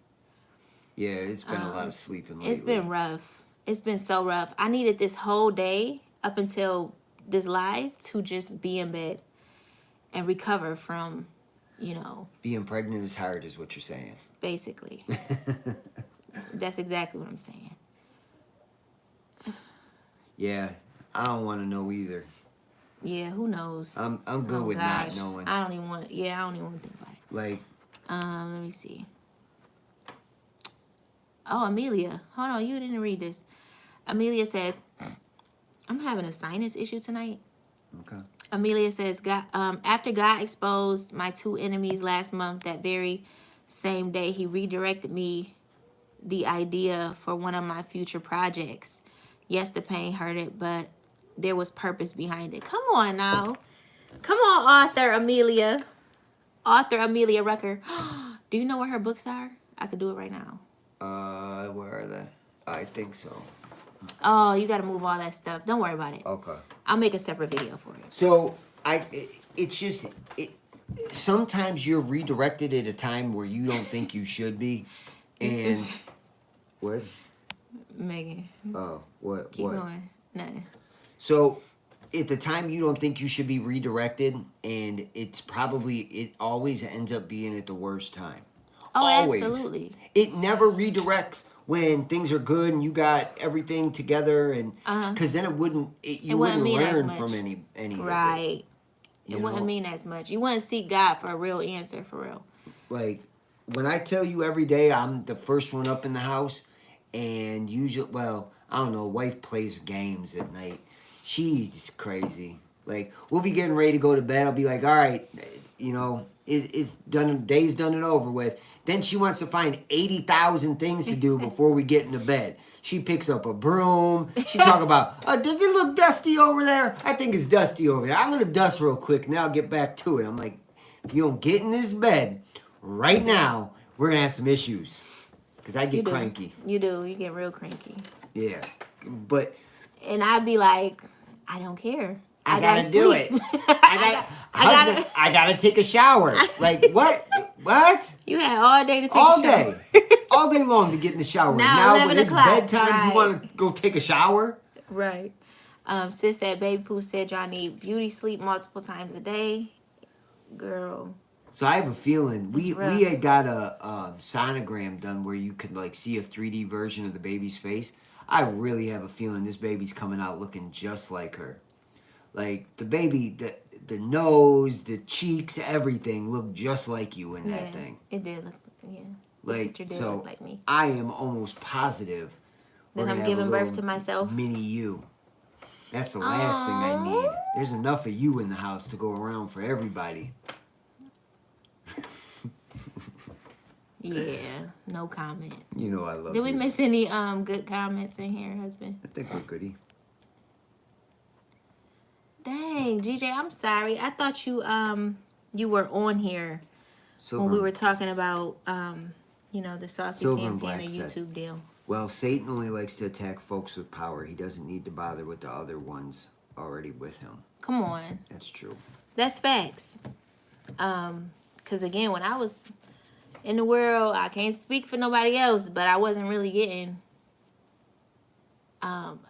Speaker 2: Yeah, it's been a lot of sleeping lately.
Speaker 1: It's been rough. It's been so rough. I needed this whole day up until this live to just be in bed and recover from,
Speaker 2: Being pregnant is hard is what you're saying.
Speaker 1: Basically. That's exactly what I'm saying.
Speaker 2: Yeah, I don't want to know either.
Speaker 1: Yeah, who knows?
Speaker 2: I'm good with not knowing.
Speaker 1: I don't even want to think about it. Let me see. Oh, Amelia. Hold on, you didn't read this. Amelia says, I'm having a sinus issue tonight.
Speaker 2: Okay.
Speaker 1: Amelia says, after God exposed my two enemies last month, that very same day, he redirected me the idea for one of my future projects. Yes, the pain hurted, but there was purpose behind it. Come on now. Come on, author Amelia. Author Amelia Rucker. Do you know where her books are? I could do it right now.
Speaker 2: Where are they? I think so.
Speaker 1: Oh, you got to move all that stuff. Don't worry about it.
Speaker 2: Okay.
Speaker 1: I'll make a separate video for it.
Speaker 2: So it's just sometimes you're redirected at a time where you don't think you should be, and what?
Speaker 1: Megan.
Speaker 2: Oh, what?
Speaker 1: Keep
Speaker 2: what?
Speaker 1: going. Nothing.
Speaker 2: So at the time you don't think you should be redirected, and it always ends up being at the worst time.
Speaker 1: Oh,
Speaker 2: Always.
Speaker 1: absolutely.
Speaker 2: It never redirects when things are good and you got everything together, and because then you wouldn't
Speaker 1: mean as
Speaker 2: learn
Speaker 1: much.
Speaker 2: from any
Speaker 1: Right.
Speaker 2: It
Speaker 1: wouldn't mean as much. You wouldn't seek God for a real answer, for real.
Speaker 2: Like when I tell you every day I'm the first one up in the house, and usually, well, I don't know, wife plays games at night. She's crazy. Like we'll be getting ready to go to bed. I'll be like, all right, it's done. Day's done and over with. Then she wants to find 80,000 things to do before we get into bed. She picks up a broom. She talk about, does it look dusty over there? I think it's dusty over there. I'm going to dust real quick, and then I'll get back to it. I'm like, if you don't get in this bed right now, we're going to have some issues. Because I get cranky.
Speaker 1: You do. You get real cranky.
Speaker 2: Yeah. But.
Speaker 1: And I'd be like, I don't care.
Speaker 2: I gotta do it. I gotta take a shower. Like what? What?
Speaker 1: You had all day to take a shower.
Speaker 2: All day long to get in the shower.
Speaker 1: Now 11
Speaker 2: when it's
Speaker 1: o'clock.
Speaker 2: bedtime,
Speaker 1: right.
Speaker 2: You want to go take a shower?
Speaker 1: Right. Sis said, Baby Pooh said y'all need beauty sleep multiple times a day. Girl.
Speaker 2: So I have a feeling we had got a sonogram done where you could like see a 3D version of the baby's face. I really have a feeling this baby's coming out looking just like her. Like the baby, the nose, the cheeks, everything looked just like you in that thing.
Speaker 1: It did look, yeah.
Speaker 2: Like so,
Speaker 1: look like me.
Speaker 2: I am almost positive
Speaker 1: that I'm giving birth to myself.
Speaker 2: Mini you. That's the last thing I need. There's enough of you in the house to go around for everybody.
Speaker 1: Yeah, no comment.
Speaker 2: You know I love.
Speaker 1: Did we miss any good comments in here, husband?
Speaker 2: I think we're goody.
Speaker 1: Dang, GJ, I'm sorry. I thought you were on here when we were talking about the Saucy Santana YouTube deal.
Speaker 2: Well, Satan only likes to attack folks with power. He doesn't need to bother with the other ones already with him.
Speaker 1: Come on.
Speaker 2: That's true.
Speaker 1: That's facts. 'Cause again, when I was in the world, I can't speak for nobody else, but I wasn't really getting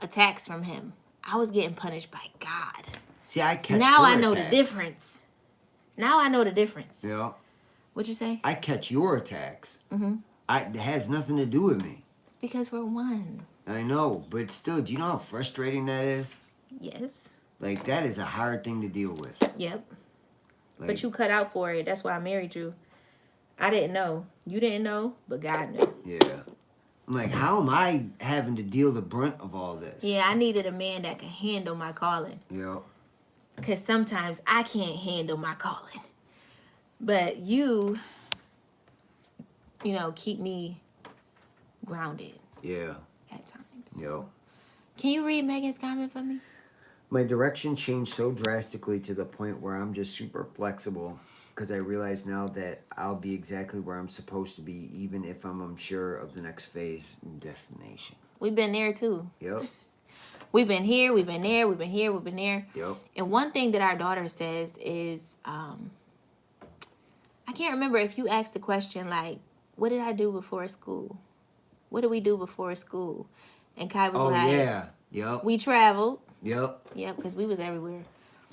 Speaker 1: attacks from him. I was getting punished by God.
Speaker 2: See, I catch
Speaker 1: now
Speaker 2: your
Speaker 1: I know
Speaker 2: attacks.
Speaker 1: the difference. Now I know the difference.
Speaker 2: Yeah.
Speaker 1: What'd you say?
Speaker 2: I catch your attacks.
Speaker 1: Mm-hmm.
Speaker 2: It has nothing to do with me.
Speaker 1: It's because we're one.
Speaker 2: I know, but still, do you know how frustrating that is?
Speaker 1: Yes.
Speaker 2: Like, that is a hard thing to deal with.
Speaker 1: Yep.
Speaker 2: Like,
Speaker 1: But you cut out for it. That's why I married you. I didn't know. You didn't know, but God knew.
Speaker 2: Yeah. I'm like, how am I having to deal the brunt of all this?
Speaker 1: Yeah, I needed a man that could handle my calling.
Speaker 2: Yeah.
Speaker 1: Because sometimes I can't handle my calling. But you keep me grounded.
Speaker 2: Yeah.
Speaker 1: At times.
Speaker 2: Yeah.
Speaker 1: Can you read Megan's comment for me?
Speaker 2: My direction changed so drastically to the point where I'm just super flexible because I realize now that I'll be exactly where I'm supposed to be even if I'm unsure of the next phase and destination.
Speaker 1: We've been there too.
Speaker 2: Yep.
Speaker 1: We've been here, we've been there, we've been here, we've been there.
Speaker 2: Yep.
Speaker 1: And one thing that our daughter says is, I can't remember if you asked the question like, what did I do before school? What did we do before school? And Kai was like,
Speaker 2: yeah. Yep.
Speaker 1: We traveled.
Speaker 2: Yep.
Speaker 1: Yep, because we was everywhere.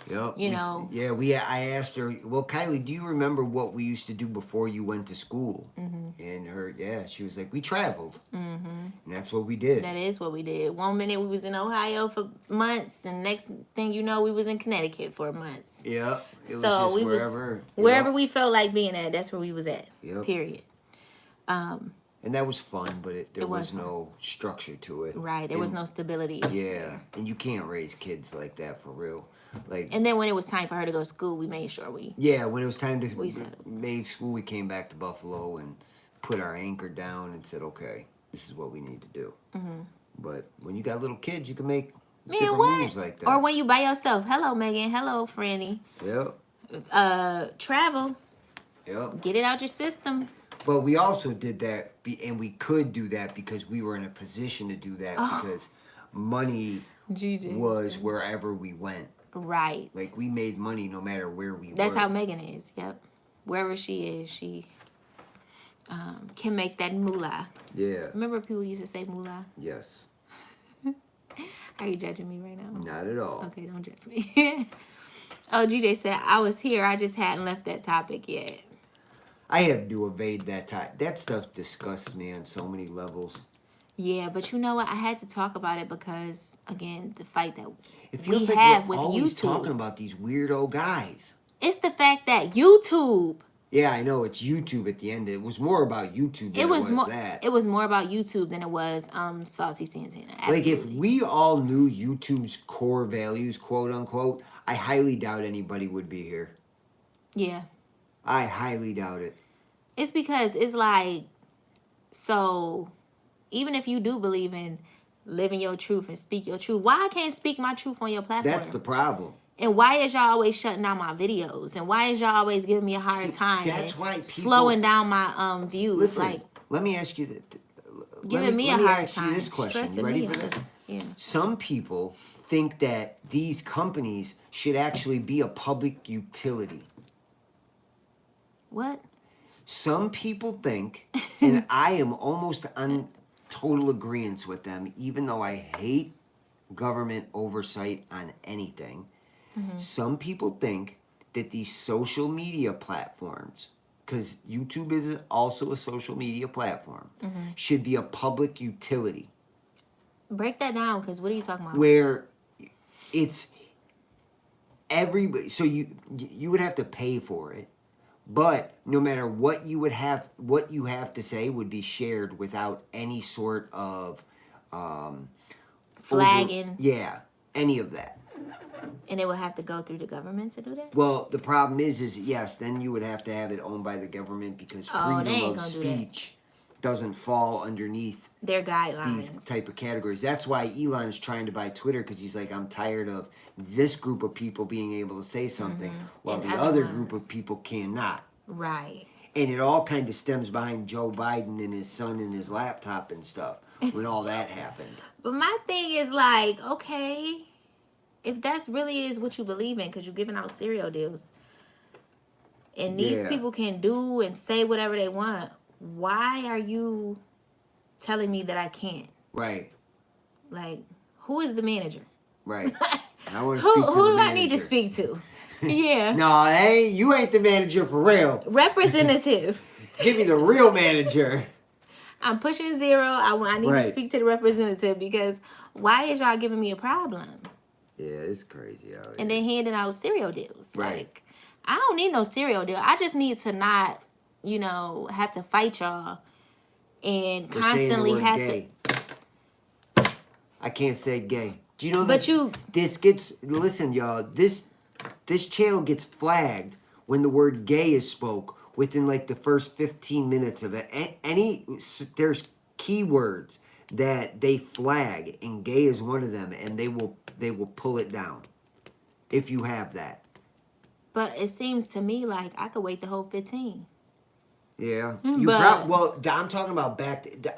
Speaker 2: Yep.
Speaker 1: Yeah,
Speaker 2: I asked her, well, Kylie, do you remember what we used to do before you went to school?
Speaker 1: Mm-hmm.
Speaker 2: And she was like, we traveled.
Speaker 1: Mm-hmm.
Speaker 2: And that's what we did.
Speaker 1: That is what we did. One minute we was in Ohio for months, and next thing you know, we was in Connecticut for months.
Speaker 2: Yep. It was
Speaker 1: so
Speaker 2: just
Speaker 1: we
Speaker 2: wherever.
Speaker 1: Wherever we felt like being at, that's where we was at.
Speaker 2: Yep.
Speaker 1: Period.
Speaker 2: And that was fun, but there was
Speaker 1: fun.
Speaker 2: no structure to it.
Speaker 1: Right. There was no stability.
Speaker 2: Yeah. And you can't raise kids like that for real. Like.
Speaker 1: And then when it was time for her to go to school, we made sure we.
Speaker 2: Yeah, when it was time to
Speaker 1: we settled.
Speaker 2: make school, we came back to Buffalo and put our anchor down and said, okay. this is what we need to do. But when you got little kids, you can make
Speaker 1: Man,
Speaker 2: different
Speaker 1: what?
Speaker 2: moves like that.
Speaker 1: Or when you by yourself. Hello, Megan. Hello, Franny.
Speaker 2: Yep.
Speaker 1: Travel.
Speaker 2: Yep.
Speaker 1: Get it out your system.
Speaker 2: But we also did that, and we could do that because we were in a position to do that because money was wherever we went.
Speaker 1: Right.
Speaker 2: Like, we made money no matter where we were.
Speaker 1: That's how Megan is. Yep. Wherever she is, she can make that moolah.
Speaker 2: Yeah.
Speaker 1: Remember people used to say moolah?
Speaker 2: Yes.
Speaker 1: Are you judging me right now?
Speaker 2: Not at all.
Speaker 1: Okay, don't judge me. Oh, GJ said, I was here. I just hadn't left that topic yet.
Speaker 2: I have to evade that time. That stuff disgusts me on so many levels.
Speaker 1: Yeah, but you know what? I had to talk about it because, again, the fight that
Speaker 2: It feels
Speaker 1: we
Speaker 2: like
Speaker 1: have
Speaker 2: we're
Speaker 1: with
Speaker 2: always
Speaker 1: YouTube.
Speaker 2: talking about these weirdo guys.
Speaker 1: It's the fact that YouTube.
Speaker 2: Yeah, I know it's YouTube at the end. It was more about YouTube than it was
Speaker 1: more,
Speaker 2: that.
Speaker 1: It was more about YouTube than it was Saucy Santana. Absolutely.
Speaker 2: Like, if we all knew YouTube's core values, quote unquote, I highly doubt anybody would be here.
Speaker 1: Yeah.
Speaker 2: I highly doubt it.
Speaker 1: It's because it's like, so even if you do believe in living your truth and speak your truth, why I can't speak my truth on your platform?
Speaker 2: That's the problem.
Speaker 1: And why is y'all always shutting down my videos? And why is y'all always giving me a hard time?
Speaker 2: That's why people,
Speaker 1: slowing down my views.
Speaker 2: Listen,
Speaker 1: like,
Speaker 2: let me ask you
Speaker 1: giving me a hard
Speaker 2: ask
Speaker 1: time.
Speaker 2: you this question. You ready for this?
Speaker 1: Yeah.
Speaker 2: Some people think that these companies should actually be a public utility.
Speaker 1: What?
Speaker 2: Some people think, and I am almost on total agreement with them, even though I hate government oversight on anything. Some people think that these social media platforms, because YouTube is also a social media platform, should be a public utility.
Speaker 1: Break that down, because what are you talking about?
Speaker 2: Where it's everybody, so you would have to pay for it, but no matter what you have to say would be shared without any sort of
Speaker 1: flagging.
Speaker 2: Any of that.
Speaker 1: And it would have to go through the government to do that?
Speaker 2: Well, the problem is yes, then you would have to have it owned by the government because freedom of speech doesn't fall underneath
Speaker 1: their guidelines.
Speaker 2: These type of categories. That's why Elon is trying to buy Twitter, because he's like, I'm tired of this group of people being able to say something while
Speaker 1: And
Speaker 2: the other group of people cannot.
Speaker 1: Right.
Speaker 2: And it all kind of stems behind Joe Biden and his son and his laptop and stuff when all that happened.
Speaker 1: But my thing is like, okay, if that's really is what you believe in, because you're giving out cereal deals, and these people can do and say whatever they want, why are you telling me that I can't?
Speaker 2: Right.
Speaker 1: Like, who is the manager?
Speaker 2: Right. I want to speak to
Speaker 1: who
Speaker 2: the
Speaker 1: do
Speaker 2: manager.
Speaker 1: I need to speak to? Yeah.
Speaker 2: No, you ain't the manager for real.
Speaker 1: Representative.
Speaker 2: Give me the real manager.
Speaker 1: I'm pushing 0. I need to speak to the representative, because why is y'all giving me a problem?
Speaker 2: Yeah, it's crazy out here.
Speaker 1: And then handing out cereal deals.
Speaker 2: Right.
Speaker 1: Like, I don't need no cereal deal. I just need to not, have to fight y'all and constantly have
Speaker 2: gay. I can't say gay. Do you know
Speaker 1: but
Speaker 2: that this gets, listen, y'all, this channel gets flagged when the word gay is spoke within like the first 15 minutes of it. There's keywords that they flag, and gay is one of them, and they will pull it down if you have that.
Speaker 1: But it seems to me like I could wait the whole 15.
Speaker 2: Yeah. I'm talking about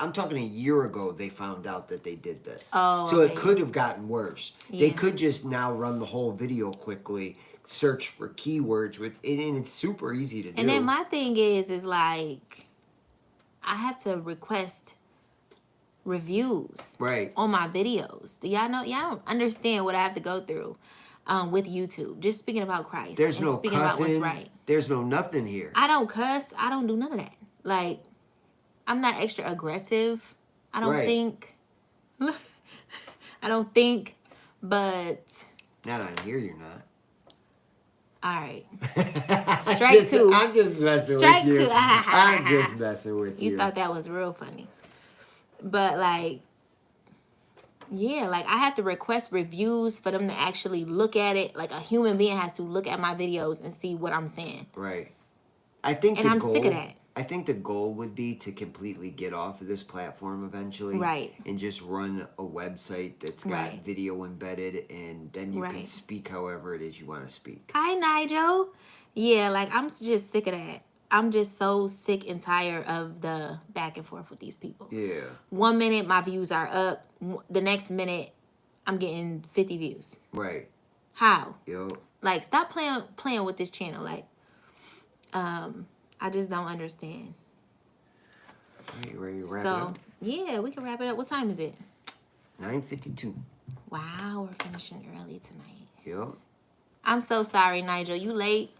Speaker 2: I'm talking a year ago they found out that they did this.
Speaker 1: Oh,
Speaker 2: so
Speaker 1: okay.
Speaker 2: it could have gotten worse.
Speaker 1: Yeah.
Speaker 2: They could just now run the whole video quickly, search for keywords, and it's super easy to do.
Speaker 1: And then my thing is like, I have to request reviews on my videos. Do y'all know? Y'all don't understand what I have to go through with YouTube. Just speaking about Christ.
Speaker 2: There's no
Speaker 1: speaking
Speaker 2: cussing.
Speaker 1: about what's right.
Speaker 2: There's no nothing here.
Speaker 1: I don't cuss. I don't do none of that. Like, I'm not extra aggressive. I don't think. I don't think, but.
Speaker 2: Not on here, you're not.
Speaker 1: All right. Strike 2.
Speaker 2: I'm just messing
Speaker 1: Strike
Speaker 2: with you.
Speaker 1: 2.
Speaker 2: I'm just messing with you.
Speaker 1: You thought that was real funny. But, like, yeah, like, I have to request reviews for them to actually look at it. Like, a human being has to look at my videos and see what I'm saying.
Speaker 2: Right. I think
Speaker 1: and I'm sick of that.
Speaker 2: I think the goal would be to completely get off of this platform eventually.
Speaker 1: Right.
Speaker 2: And just run a website that's got
Speaker 1: Right.
Speaker 2: video embedded, and then you can
Speaker 1: Right.
Speaker 2: speak however it is you want to speak.
Speaker 1: Hi, Nigel. Yeah, like, I'm just sick of that. I'm just so sick and tired of the back and forth with these people.
Speaker 2: Yeah.
Speaker 1: 1 minute, my views are up. The next minute, I'm getting 50 views.
Speaker 2: Right.
Speaker 1: How?
Speaker 2: Yo.
Speaker 1: Like, stop playing with this channel. Like, I just don't understand.
Speaker 2: Ready to wrap it
Speaker 1: So,
Speaker 2: up?
Speaker 1: yeah, we can wrap it up. What time is it?
Speaker 2: 9:52.
Speaker 1: Wow, we're finishing early tonight.
Speaker 2: Yo.
Speaker 1: I'm so sorry, Nigel. You late,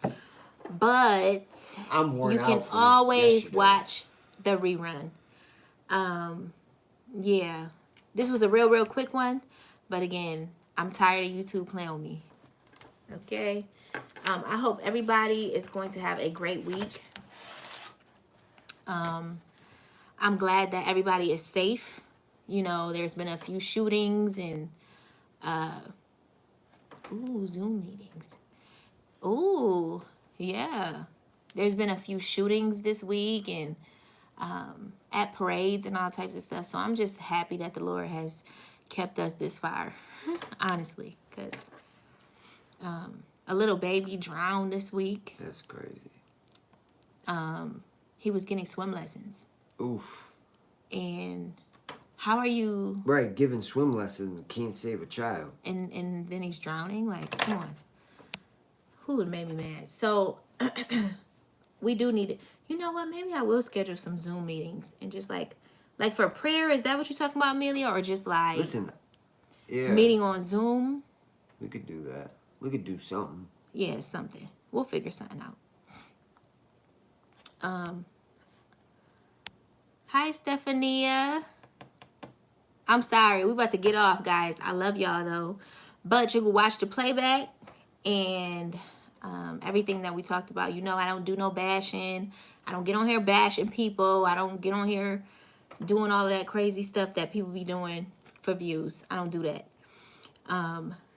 Speaker 1: but
Speaker 2: I'm worn
Speaker 1: you can
Speaker 2: out from
Speaker 1: always
Speaker 2: yesterday.
Speaker 1: watch the rerun. Yeah, this was a real quick one, but again, I'm tired of YouTube playing with me. Okay, I hope everybody is going to have a great week. I'm glad that everybody is safe. You know, there's been a few shootings and Zoom meetings. Ooh, yeah. There's been a few shootings this week and at parades and all types of stuff. So I'm just happy that the Lord has kept us this far, honestly, because a little baby drowned this week.
Speaker 2: That's crazy.
Speaker 1: He was getting swim lessons.
Speaker 2: Oof.
Speaker 1: And how are you?
Speaker 2: Right, giving swim lessons can't save a child.
Speaker 1: And then he's drowning? Like, come on. Who would make me mad? So we do need it. You know what? Maybe I will schedule some Zoom meetings and just like for prayer. Is that what you're talking about, Amelia? Or just like
Speaker 2: Listen, yeah.
Speaker 1: meeting on Zoom?
Speaker 2: We could do that. We could do something.
Speaker 1: Yeah, something. We'll figure something out. Hi, Stephania. I'm sorry. We're about to get off, guys. I love y'all, though. But you can watch the playback and everything that we talked about. You know, I don't do no bashing. I don't get on here bashing people. I don't get on here doing all of that crazy stuff that people be doing for views. I don't do that.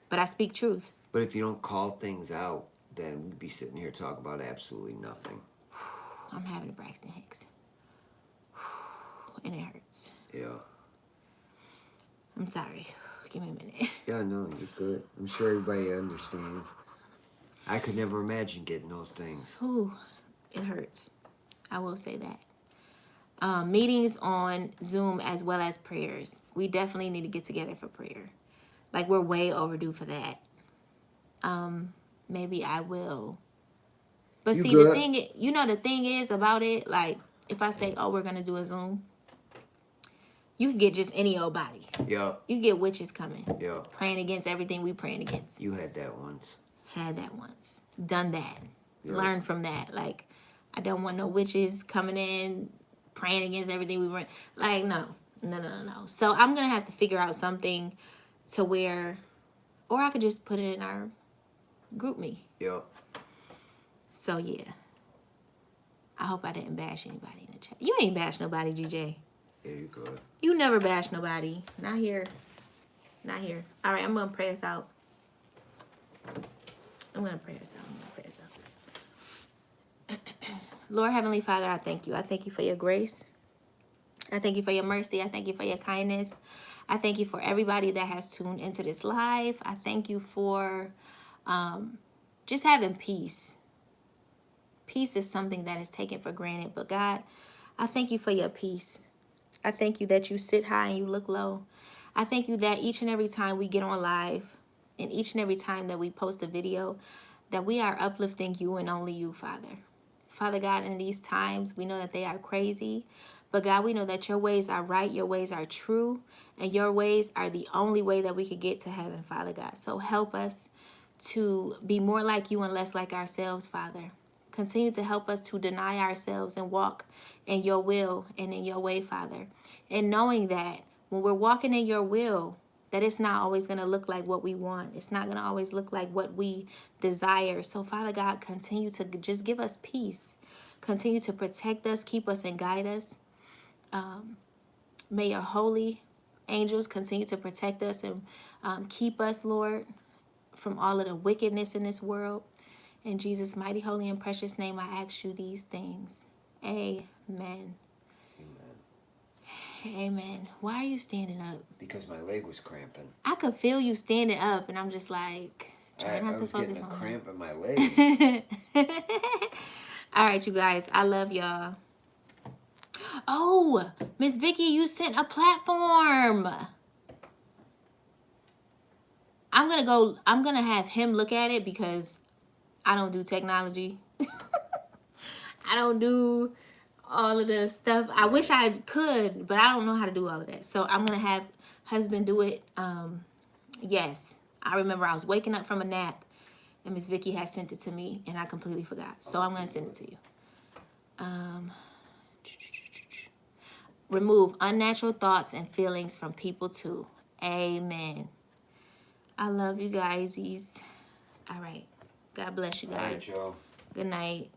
Speaker 1: But I speak truth.
Speaker 2: But if you don't call things out, then we'd be sitting here talking about absolutely nothing.
Speaker 1: I'm having a Braxton Hicks. And it hurts.
Speaker 2: Yeah.
Speaker 1: I'm sorry. Give me a minute.
Speaker 2: Yeah, no, you're good. I'm sure everybody understands. I could never imagine getting those things.
Speaker 1: Ooh, it hurts. I will say that. Meetings on Zoom as well as prayers. We definitely need to get together for prayer. Like, we're way overdue for that. Maybe I will. But
Speaker 2: You
Speaker 1: see,
Speaker 2: good?
Speaker 1: the thing is about it, like, if I say, oh, we're going to do a Zoom, you can get just any old body.
Speaker 2: Yeah.
Speaker 1: You can get witches coming.
Speaker 2: Yeah.
Speaker 1: Praying against everything we praying against.
Speaker 2: You had that once.
Speaker 1: Had that once. Done that.
Speaker 2: Yeah.
Speaker 1: Learned from that. Like, I don't want no witches coming in, praying against everything we were. Like, no. So I'm going to have to figure out something to where, or I could just put it in our group me.
Speaker 2: Yeah.
Speaker 1: So, yeah. I hope I didn't bash anybody in the chat. You ain't bash nobody, GJ.
Speaker 2: Yeah, you're good.
Speaker 1: You never bash nobody. Not here. Not here. All right, I'm going to pray us out. Lord Heavenly Father, I thank you. I thank you for your grace. I thank you for your mercy. I thank you for your kindness. I thank you for everybody that has tuned into this live. I thank you for just having peace. Peace is something that is taken for granted. But God, I thank you for your peace. I thank you that you sit high and you look low. I thank you that each and every time we get on live and each and every time that we post a video, that we are uplifting you and only you, Father. Father God, in these times, we know that they are crazy. But God, we know that your ways are right, your ways are true, and your ways are the only way that we could get to heaven, Father God. So help us to be more like you and less like ourselves, Father. Continue to help us to deny ourselves and walk in your will and in your way, Father. And knowing that when we're walking in your will, that it's not always going to look like what we want. It's not going to always look like what we desire. So, Father God, continue to just give us peace. Continue to protect us, keep us, and guide us. May your holy angels continue to protect us and keep us, Lord, from all of the wickedness in this world. In Jesus' mighty, holy, and precious name, I ask you these things. Amen. Amen. Why are you standing up?
Speaker 2: Because my leg was cramping.
Speaker 1: I could feel you standing up, and I'm just like, trying not
Speaker 2: I
Speaker 1: to
Speaker 2: was
Speaker 1: focus
Speaker 2: getting a
Speaker 1: on
Speaker 2: cramp in my leg.
Speaker 1: All right, you guys. I love y'all. Oh, Miss Vicky, you sent a platform. I'm gonna have him look at it because I don't do technology. I don't do all of the stuff. I wish I could, but I don't know how to do all of that. So I'm gonna have husband do it. Yes, I remember I was waking up from a nap, and Miss Vicky had sent it to me, and I completely forgot. So I'm gonna send it to you. Remove unnatural thoughts and feelings from people too. Amen. I love you guys. All right. God bless you guys.
Speaker 2: All right, y'all.
Speaker 1: Good night.